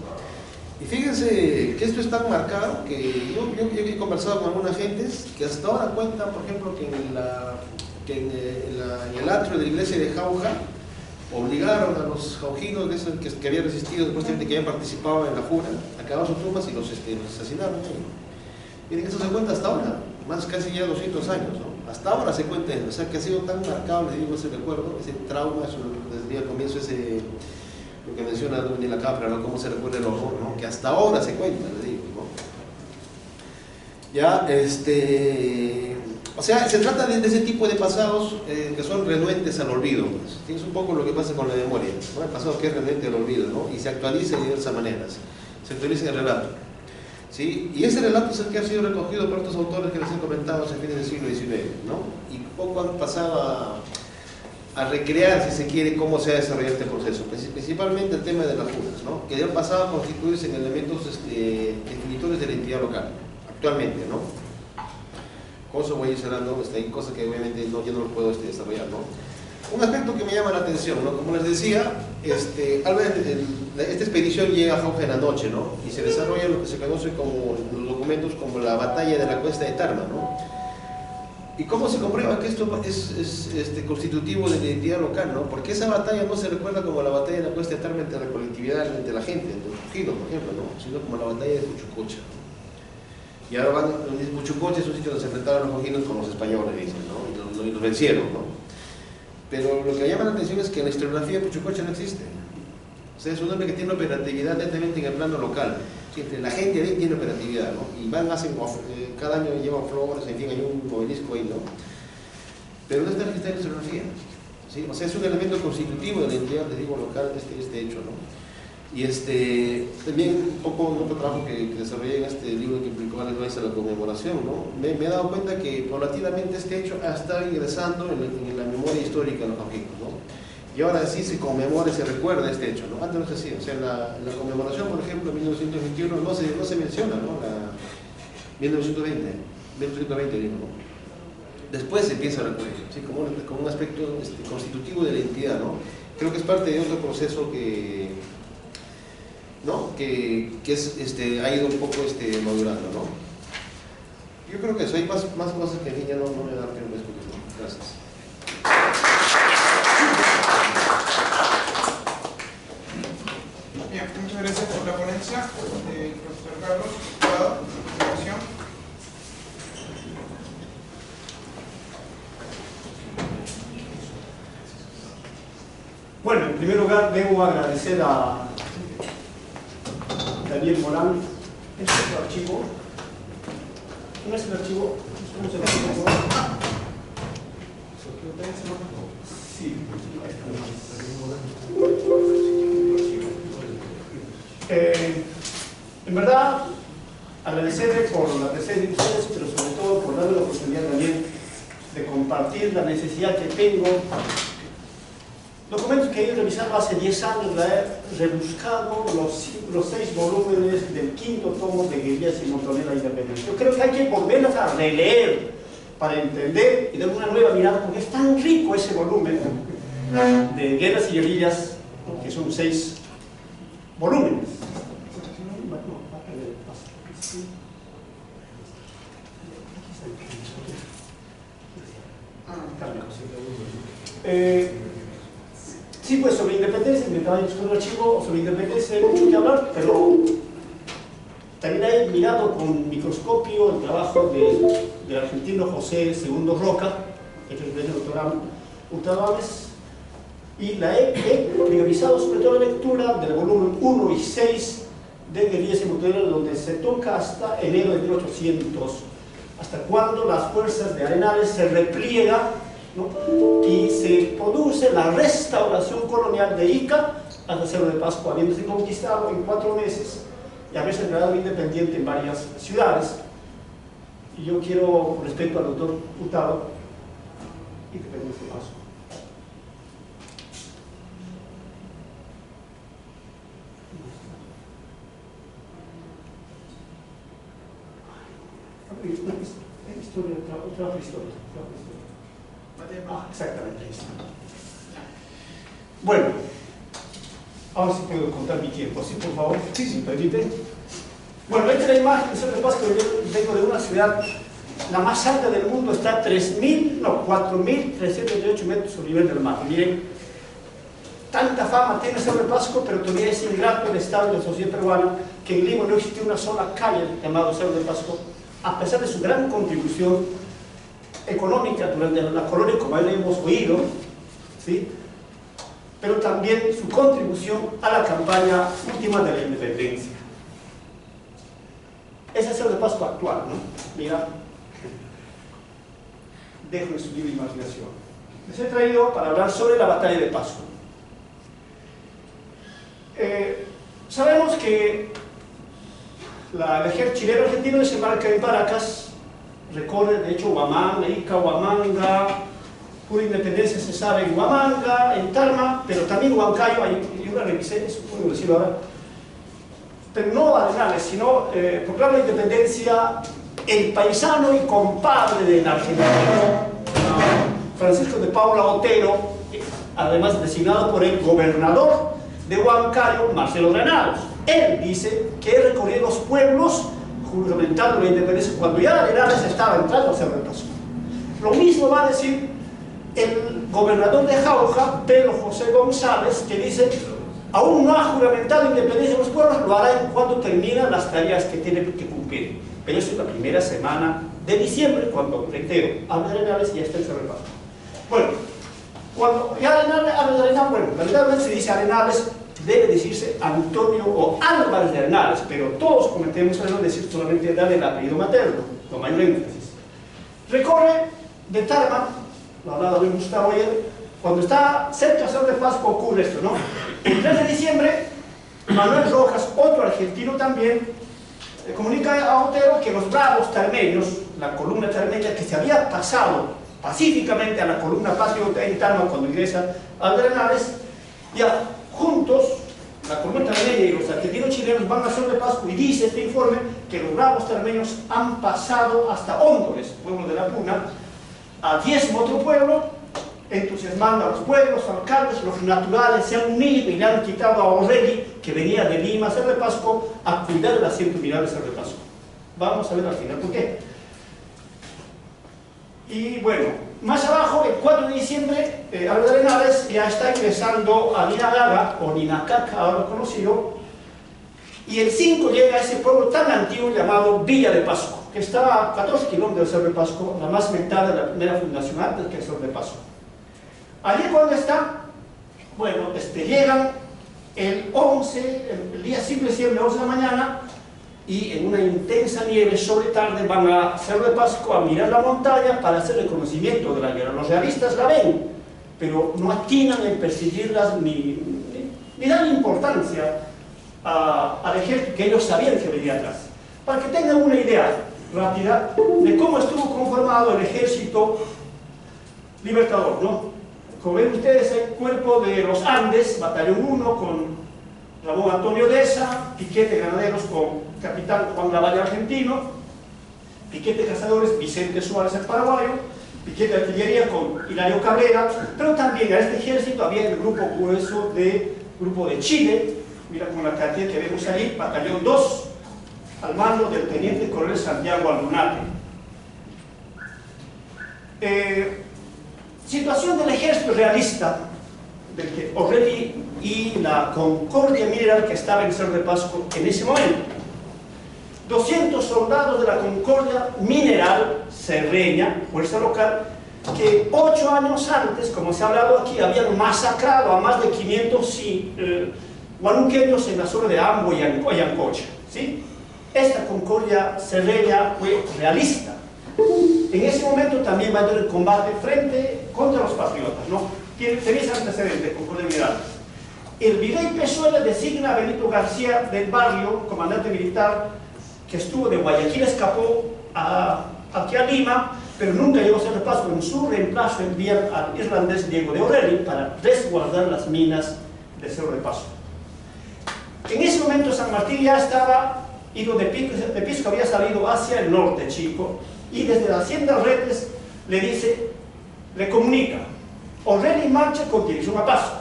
Y fíjense que esto es tan marcado que yo he conversado con algunas gentes que hasta ahora cuentan, por ejemplo, que en el atrio de la iglesia de Jauja obligaron a los jaujinos que habían resistido, supuestamente que habían participado en la jura, a cavar sus tumbas y los asesinaron. Miren, eso se cuenta hasta ahora, más casi ya 200 años, ¿no? Hasta ahora se cuenta, o sea, que ha sido tan marcado, les digo, ese recuerdo, ese trauma, eso, desde el comienzo, lo que menciona Daniela Capra, ¿no? Cómo se recuerda el horror, ¿no? Que hasta ahora se cuenta, les digo, ¿no? Ya, o sea, se trata de ese tipo de pasados que son renuentes al olvido, pues. Es un poco lo que pasa con la memoria, ¿no? El pasado que es renuente al olvido, ¿no? Y se actualiza de diversas maneras, se actualiza en el relato, ¿sí? Y ese relato es el que ha sido recogido por estos autores que les he comentado hacia fines del siglo XIX, ¿no? Y poco han pasado a recrear, si se quiere, cómo se ha desarrollado este proceso, principalmente el tema de las funas, ¿no? Que han pasado a constituirse en elementos definitorios de la entidad local, actualmente, ¿no? Con eso voy a ir cerrando, hay cosas que obviamente yo no lo puedo desarrollar, ¿no? Un aspecto que me llama la atención, ¿no? Como les decía, esta expedición llega a Jauja en la noche, ¿no? Y se desarrolla lo que se conoce como los documentos como la batalla de la cuesta de Tarma, ¿no? ¿Y cómo se comprueba que esto es constitutivo de la identidad local, ¿no? Porque esa batalla no se recuerda como la batalla de la cuesta de Tarma entre la colectividad, entre la gente, entre los Trujillo, por ejemplo, ¿no? Sino como la batalla de Puchucocha. Y ahora Puchucocha es un sitio donde se enfrentaron los mojinos con los españoles, dicen, ¿no? Y los vencieron, ¿no? Pero lo que llama la atención es que en la historiografía Puchucocha no existe. O sea, es un nombre que tiene operatividad netamente en el plano local. Siempre la gente ahí tiene operatividad, ¿no? Y hacen, cada año llevan flores, en fin, hay un obelisco ahí, ¿no? Pero no está registrado en la historiografía, ¿sí? O sea, es un elemento constitutivo de la identidad, les digo, local, este hecho, ¿no? Y también un poco otro trabajo que desarrollé en este libro que implicó Alex Weiss a la conmemoración, ¿no? Me he dado cuenta que paulatinamente este hecho ha estado ingresando en la memoria histórica de los jaujinos, ¿no? Y ahora sí se conmemora y se recuerda este hecho, ¿no? Antes no se hacía, o sea, la conmemoración, por ejemplo, en 1921 no se menciona, ¿no? 1920 digo, ¿no? Después se empieza a recurrir, ¿sí? Como un aspecto constitutivo de la entidad, ¿no? Creo que es parte de otro proceso ¿no? que ha ido un poco madurando, ¿no? Yo creo que eso, hay más cosas que a mí ya no me da tiempo de escuchar, ¿no? Gracias.
Bien, muchas gracias por la ponencia del profesor Carlos. Continuación.
Bueno, en primer lugar debo agradecer a Daniel Morán. ¿Este es el archivo? ¿No es el archivo? ¿Cómo se llama? Sí. En verdad, agradecerle por la presencia de ustedes, pero sobre todo por darme la oportunidad también de compartir la necesidad que tengo. Documentos que he revisado hace 10 años, he rebuscado los 6 volúmenes del 5º tomo de Guerrillas y Montonera Independiente. Yo creo que hay que volverlas a releer para entender y dar una nueva mirada, porque es tan rico ese volumen de Guerras y Guerrillas, que son 6 volúmenes. Sí, pues sobre independencia, me estaba buscando un archivo sobre independencia, hay mucho que hablar, pero también he mirado con microscopio el trabajo del argentino José II Roca, que es el premio doctoral Hurtado, y la he priorizado sobre todo la lectura del volumen 1 y 6 de Guerrillas y Montonera, donde se toca hasta enero de 1800, hasta cuando las fuerzas de Arenales se repliegan, ¿no? Y se produce la restauración colonial de Ica hasta Cerro de Pasco, habiéndose conquistado en 4 meses y haberse declarado independiente en varias ciudades. Y yo quiero, con respecto al doctor Hurtado, y que tengo este paso. Otra historia. Ah, exactamente, ahí está. Bueno, ahora sí puedo contar mi tiempo, ¿sí, por favor? Sí, si me permite. Bueno, esta es la imagen, eso que pasa que yo vengo de una ciudad, la más alta del mundo, está a 4.338 metros sobre el nivel del mar. Miren, tanta fama tiene Cerro de Pasco, pero todavía es ingrato el estado de la sociedad peruana, que en Lima no existe una sola calle llamada Cerro de Pasco, a pesar de su gran contribución económica durante la colonia, como ya lo hemos oído, ¿sí? Pero también su contribución a la campaña última de la independencia. Ese es el de Pasco actual, ¿no? Mira, dejo en su libre imaginación. Les he traído para hablar sobre la batalla de Pasco. Sabemos que el ejército chileno argentino desembarca en Paracas, recorre de hecho Huamanga, Ica, Huamanga, pura independencia se sabe en Huamanga, en Tarma, pero también Huancayo, yo la revisé, eso puedo decirlo ahora, pero no Arenales, sino proclama la independencia el paisano y compadre del argentino Francisco de Paula Otero, además designado por el gobernador de Huancayo, Marcelo Granados. Él dice que recorrió los pueblos juramentando la independencia cuando ya Arenales estaba entrando a Cerro de Pasco. Lo mismo va a decir el gobernador de Jauja, Pedro José González, que dice: aún no ha juramentado independencia de los pueblos, lo hará en cuanto terminan las tareas que tiene que cumplir. Pero eso es la primera semana de diciembre, cuando, reitero, habla de Arenales y ya está en Cerro de Pasco. Bueno, cuando ya Arenales habla de Arenales, bueno, realmente se dice Arenales, debe decirse Antonio o Álvarez de Arenales, pero todos cometemos el error de decir solamente darle el apellido materno, lo mayor énfasis. Recorre de Tarma, lo hablaba de Gustavo ayer, cuando está cerca de Cerro de Pasco ocurre esto, ¿no? El 3 de diciembre, Manuel Rojas, otro argentino también, comunica a Otero que los bravos tarmeños, la columna tarmeña que se había pasado pacíficamente a la columna patriota en Tarma cuando ingresa a Arenales, ya juntos, la columna tarmeña y los argentinos chilenos van a Cerro de Pasco, y dice este informe que los bravos tarmeños han pasado hasta Hóndores, pueblo de la Puna, a diezmo otro pueblo, entusiasmando a los pueblos, alcaldes, los naturales se han unido y le han quitado a Orregui, que venía de Lima a Cerro de Pasco, a cuidar el asiento mineral de Cerro de Pasco. Vamos a ver al final por qué. Y bueno, más abajo, el 4 de diciembre, Álvaro de Arenales ya está ingresando a Ninagaga, o Ninacaca, ahora conocido, y el 5 llega a ese pueblo tan antiguo llamado Villa de Pasco, que está a 14 kilómetros de Cerro de Pasco, la más mentada de la primera fundación antes que Cerro de Pasco. Allí cuando está, bueno, llegan el 11, el día 5 de diciembre, 11 de la mañana, y en una intensa nieve sobre tarde van a Cerro de Pasco a mirar la montaña para hacer reconocimiento de la guerra. Los realistas la ven, pero no atinan en perseguirlas ni dan importancia al ejército que ellos sabían que venía atrás. Para que tengan una idea rápida de cómo estuvo conformado el ejército libertador, ¿no? Como ven ustedes, el cuerpo de los Andes, batallón 1 con Ramón Antonio Deza, piquete granaderos con capitán Juan Lavalle argentino, piquete cazadores Vicente Suárez el paraguayo, piquete de artillería con Hilario Cabrera, pero también a este ejército había el grupo grueso grupo de Chile, mira con la cantidad que vemos ahí, batallón 2, al mando del teniente coronel Santiago Aldunate. Situación del ejército realista, del que Orregui y la Concordia Mineral que estaba en Cerro de Pasco en ese momento. 200 soldados de la Concordia Mineral Cerreña, fuerza local, que 8 años antes, como se ha hablado aquí, habían masacrado a más de 500 guanuqueños en la zona de Ambo y Ancocha, ¿sí? Esta Concordia Cerreña fue realista. En ese momento también va a haber el combate contra los patriotas, ¿no? Tenéis antecedentes, Concordia Mineral. El virrey Pezuela designa a Benito García del Barrio, comandante militar, que estuvo de Guayaquil, escapó aquí a Lima, pero nunca llegó a Cerro de Pasco. En su reemplazo envían al irlandés Diego de Orelli para resguardar las minas de Cerro de Pasco. En ese momento San Martín ya estaba ido de Pisco, había salido hacia el norte, chico, y desde la hacienda Retes le comunica: Orelli marcha con dirección a Pasco,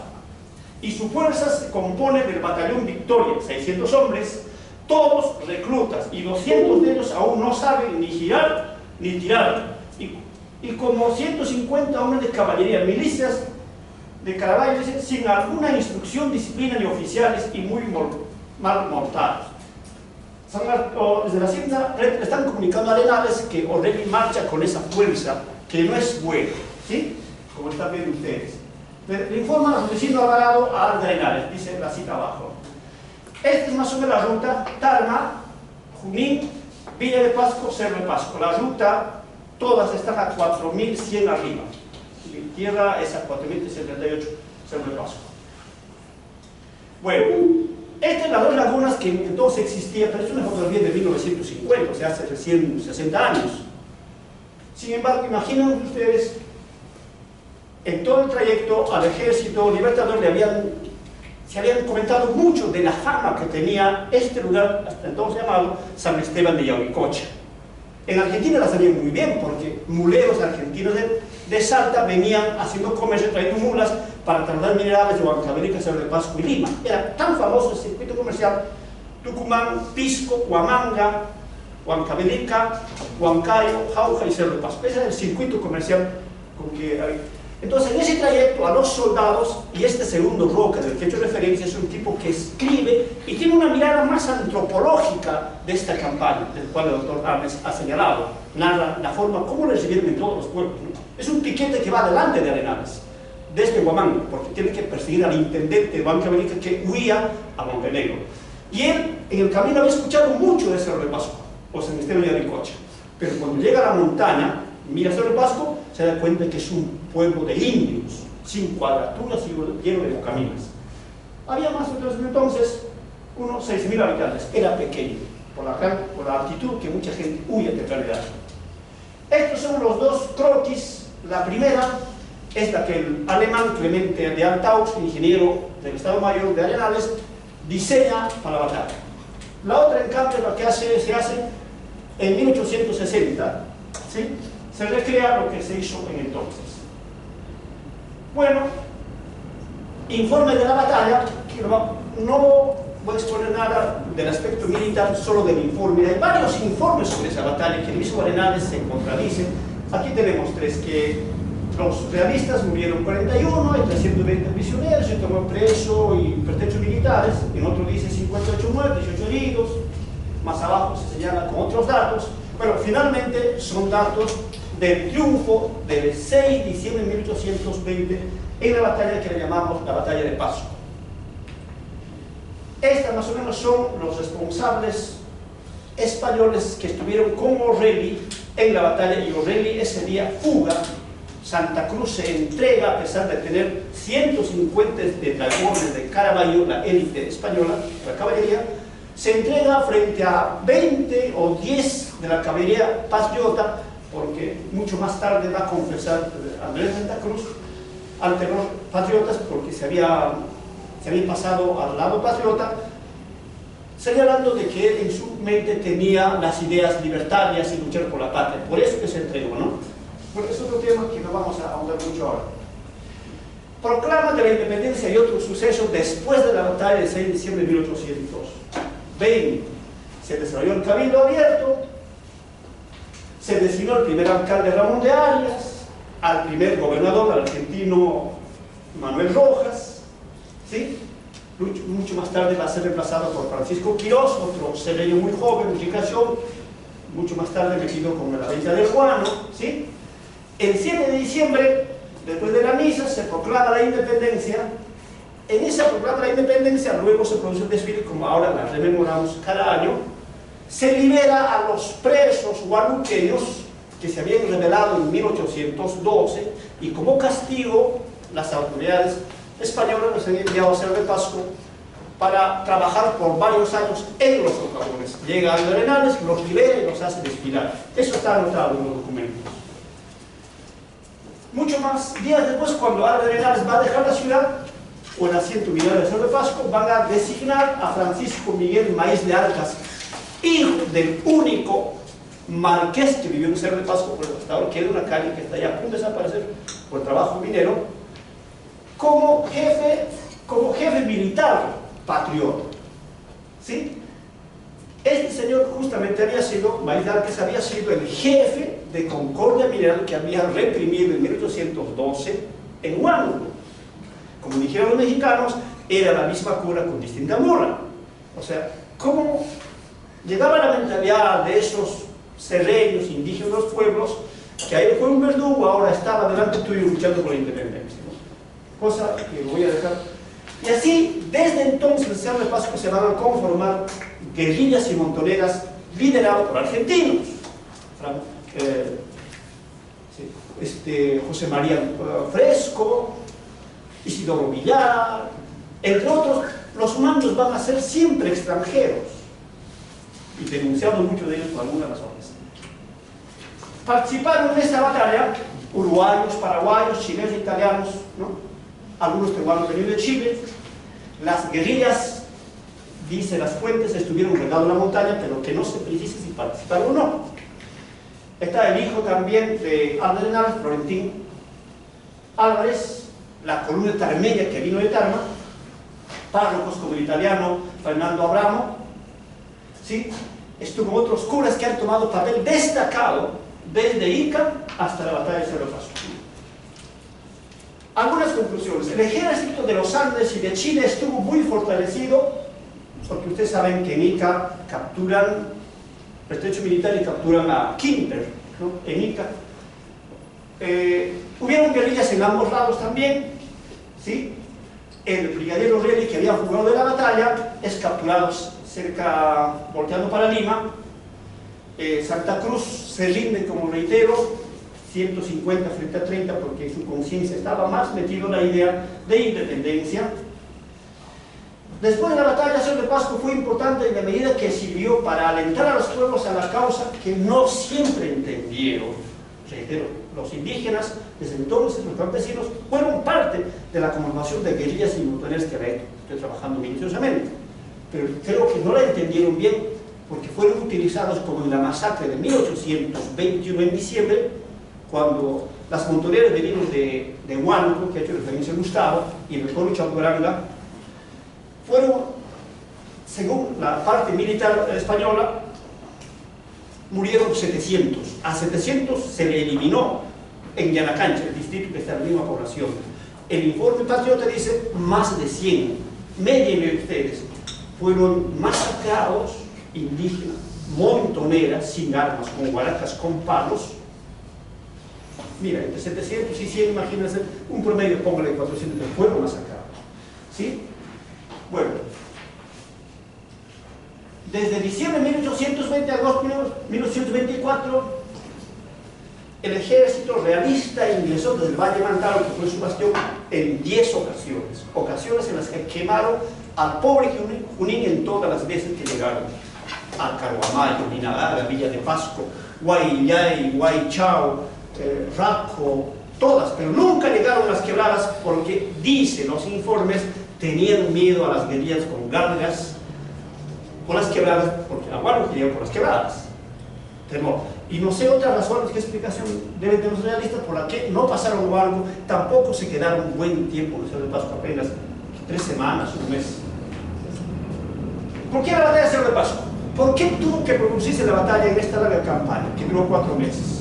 y su fuerza se compone del batallón Victoria, 600 hombres, todos reclutas, y 200 de ellos aún no saben ni girar ni tirar, y como 150 hombres de caballería, milicias de Caraballo, sin alguna instrucción, disciplina ni oficiales, y muy mal montados. desde la Hacienda le están comunicando a Arenales que O'Reilly marcha con esa fuerza que no es buena, ¿sí? Como están viendo ustedes. Le informan a Rudecindo Alvarado a Arenales, dice la cita abajo. Esta es más o menos la ruta Tarma, Junín, Villa de Pasco, Cerro de Pasco. La ruta, todas están a 4.100 arriba. Mi tierra es a 4.078, Cerro de Pasco. Bueno, estas son las dos lagunas que entonces existían, pero es una fotografía de 1950, o sea, hace recién 60 años. Sin embargo, imaginen ustedes, en todo el trayecto al ejército libertador se habían comentado mucho de la fama que tenía este lugar, hasta entonces llamado San Esteban de Yauricocha. En Argentina la sabían muy bien, porque muleros argentinos de Salta venían haciendo comercio, trayendo mulas para trasladar minerales de Huancavelica, Cerro de Pasco y Lima. Era tan famoso el circuito comercial: Tucumán, Pisco, Huamanga, Huancavelica, Huancayo, Jauja y Cerro de Pasco. Ese era el circuito comercial con que... Entonces, en ese trayecto, a los soldados, y este segundo Roca del que he hecho referencia es un tipo que escribe y tiene una mirada más antropológica de esta campaña, del cual el doctor Armes ha señalado. Narra la forma como le recibieron en todos los pueblos, ¿no? Es un piquete que va delante de Arenales, desde Huamanga, porque tiene que perseguir al intendente de Huancavelica que huía a Montenegro. Y él, en el camino, había escuchado mucho de Cerro de Pasco, o San Esteban de Yauricocha, pero cuando llega a la montaña, mira Cerro de Pasco, se da cuenta que es un pueblo de indios, sin cuadraturas y lleno de caminas. Había más o menos entonces unos 6.000 habitantes. Era pequeño, por la altitud que mucha gente huye de realidad. Estos son los dos croquis. La primera es la que el alemán Clemente de Altaux, ingeniero del Estado Mayor de Arenales, diseña para la batalla. La otra, en cambio, la que se hace en 1860, ¿sí? Se recrea lo que se hizo en entonces. Bueno, informe de la batalla, que no voy a exponer nada del aspecto militar, solo del informe. Hay varios informes sobre esa batalla que el mismo Arenales se contradicen. Aquí tenemos tres: que los realistas murieron 41, hay 320 prisioneros, se tomó preso y pretextos militares. En otro dice 58 muertos, 18 heridos. Más abajo se señala con otros datos. Pero finalmente son datos del triunfo del 6 de diciembre de 1820 en la batalla que le llamamos la batalla de Pasco. Estas más o menos son los responsables españoles que estuvieron con O'Reilly en la batalla, y O'Reilly ese día fuga. Santa Cruz se entrega, a pesar de tener 150 de dragones de Caraballo, la élite española, la caballería, se entrega frente a 20 o 10 de la caballería patriota, porque mucho más tarde va a confesar Andrés Santa Cruz ante los patriotas, porque se había pasado al lado patriota, señalando de que él en su mente tenía las ideas libertarias y luchar por la patria. Por eso que se entregó, ¿no? Bueno, es otro tema que no vamos a ahondar mucho ahora. Proclama de la independencia y otros sucesos después de la batalla del 6 de diciembre de 1820. Se desarrolló el Cabildo Abierto, se designó el primer alcalde Ramón de Arias, al primer gobernador argentino Manuel Rojas, ¿sí? Mucho más tarde va a ser reemplazado por Francisco Quirós, otro sereno muy joven, Ricación, mucho más tarde metido con la venta del guano, ¿sí? El 7 de diciembre, después de la misa, se proclama la independencia. En esa proclama la independencia, luego se produce el desfile, como ahora la rememoramos cada año. Se libera a los presos guanuqueños que se habían rebelado en 1812, y como castigo las autoridades españolas los han enviado a Cerro de Pasco para trabajar por varios años en los socavones. Llega a Arenales, los libera y los hace desfilar. Eso está anotado en los documentos. Mucho más días después, cuando Arenales va a dejar la ciudad, o el asiento militar de Cerro de Pasco, van a designar a Francisco Miguel Maíz de Arcas, hijo del único marqués que vivió en Cerro de Pasco por el Estado, que era una calle que está ya a punto de desaparecer por trabajo minero, como jefe militar patriota, ¿sí? Este señor justamente Maíz de Arcas había sido el jefe de Concordia Mineral que había reprimido en 1812 en Huánuco. Como dijeron los mexicanos, era la misma cura con distinta mula. O sea, ¿cómo llegaba la mentalidad de esos serreños, indígenas de los pueblos, que ahí fue un verdugo, ahora estaba delante tuyo luchando por la independencia, ¿no? Cosa que lo voy a dejar. Y así, desde entonces, el Cerro de Pasco se van a conformar guerrillas y montoneras lideradas por argentinos. José María Fresco, Isidoro Villar, entre otros. Los mandos van a ser siempre extranjeros y denunciados muchos de ellos por algunas razones. Participaron en esta batalla uruguayos, paraguayos, chilenos, italianos, ¿no? Algunos peruanos venidos de Chile. Las guerrillas, dice las fuentes, estuvieron regados en la montaña, pero que no se precisa si participaron o no. Está el hijo también de Álvarez de Navas, Florentín Álvarez, la columna tarmeña que vino de Tarma, párrocos como el italiano Fernando Abramo, ¿sí? Estuvo otros curas que han tomado papel destacado desde Ica hasta la batalla de Cerro Pasco. Algunas conclusiones. El ejército de los Andes y de Chile estuvo muy fortalecido, porque ustedes saben que en Ica capturan el estrecho militar y capturan a Quimper, ¿no? En Ica. Hubieron guerrillas en ambos lados también, ¿sí? El brigadier O'Reilly, que había jugado de la batalla, es capturado cerca, volteando para Lima. Santa Cruz se rinde, como reitero, 150 frente a 30, porque en su conciencia estaba más metido en la idea de independencia. Después de la batalla de Cerro de Pasco fue importante en la medida que sirvió para alentar a los pueblos a la causa que no siempre entendieron. Reitero, los indígenas, desde entonces los campesinos, fueron parte de la conformación de guerrillas y montoneras que estoy trabajando minuciosamente. Pero creo que no la entendieron bien, porque fueron utilizados como en la masacre de 1821 en diciembre, cuando las montoneras venidas de Huánuco, que ha hecho referencia a Gustavo, y el pueblo Chaturanga, fueron, según la parte militar española, murieron 700. A 700 se le eliminó en Yanacancha, el distrito que está en la misma población. El informe patriota dice más de 100. Médienle ustedes. Fueron masacrados indígenas, montoneras, sin armas, con guaracas, con palos. Mira, entre 700 y 100, imagínense, un promedio, póngale 400, fueron masacrados. ¿Sí? Bueno, desde diciembre de 1820 a agosto de 1824, el ejército realista ingresó desde el Valle Mantaro, que fue su bastión, en 10 ocasiones en las que quemaron al pobre Junín en todas las veces que llegaron. A Caruamayo, Ninagara, Villa de Pasco, Guayllay, Guaychao, Raco, todas, pero nunca llegaron a las quebradas porque, dicen los informes, tenían miedo a las guerrillas con galgas, por las quebradas, porque Aguaro querían por las quebradas. Temor. Y no sé otras razones, qué explicación deben tener los realistas por la que no pasaron algo, tampoco se quedaron un buen tiempo en el Cerro de Pasco, apenas 3 semanas, un mes. ¿Por qué la batalla de Cerro de Pasco? ¿Por qué tuvo que producirse la batalla en esta larga campaña, que duró 4 meses?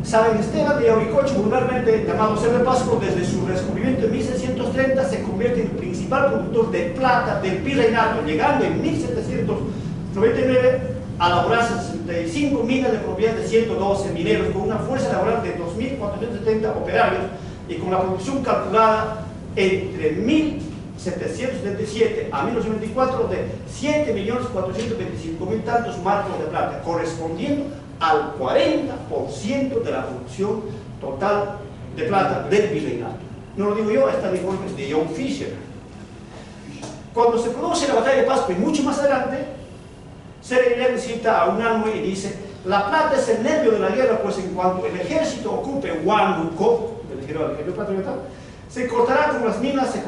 San Esteban de Yauricocha, vulgarmente llamado Cerro de Pasco, desde su descubrimiento en 1630 se convierte en el principal productor de plata del virreinato, llegando en 1799 a laborarse 65 minas de propiedad de 112 mineros, con una fuerza laboral de 2.470 operarios y con la producción calculada entre 1777 a 1924 de 7.425.000 tantos marcos de plata, correspondiendo al 40% de la producción total de plata del virreinato. No lo digo yo, está en el informe de John Fisher. Cuando se produce la batalla de Pasco y mucho más adelante, Serena cita a Unanue y dice: la plata es el nervio de la guerra, pues en cuanto el ejército ocupe Huánuco, del ejército patriota, se cortará con las minas de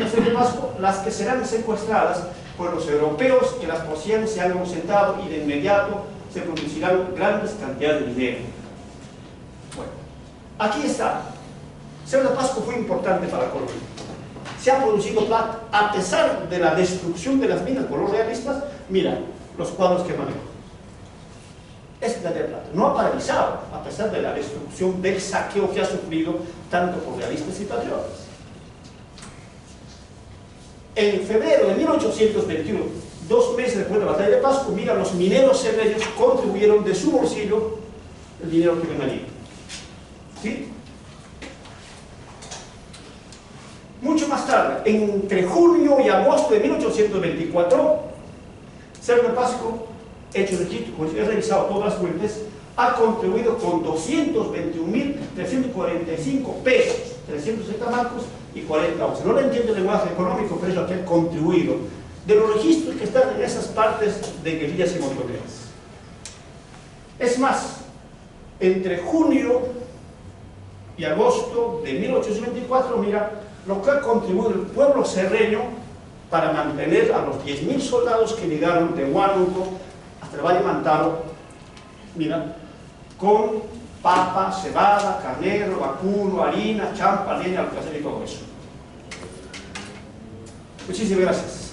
Cerro de Pasco, las que serán secuestradas por los europeos que las poseían se han ausentado y de inmediato se producirán grandes cantidades de dinero. Bueno, aquí está. Cerro de Pasco fue importante para Colombia. Se ha producido plata a pesar de la destrucción de las minas por los realistas. Mira los cuadros que manejo. Esta es la de plata. No ha paralizado a pesar de la destrucción, del saqueo que ha sufrido tanto por realistas y patriotas. En febrero de 1821, 2 meses después de la batalla de Pasco, mira, los mineros cerreños contribuyeron de su bolsillo el dinero que ven allí. ¿Sí? Mucho más tarde, entre junio y agosto de 1824, Cerro de Pasco, hecho registro, he revisado todas las fuentes, ha contribuido con 221.345 pesos, 360 marcos y 40 onzas. No le entiendo el lenguaje económico, pero es lo que ha contribuido de los registros que están en esas partes de guerrillas y montoneras. Es más, entre junio y agosto de 1824, mira, lo que ha contribuido el pueblo cerreño para mantener a los 10.000 soldados que llegaron de Huánuco hasta el Valle Mantaro, mira, con papa, cebada, carnero, vacuno, harina, champa, leña, alcázar y todo eso. Muchísimas gracias.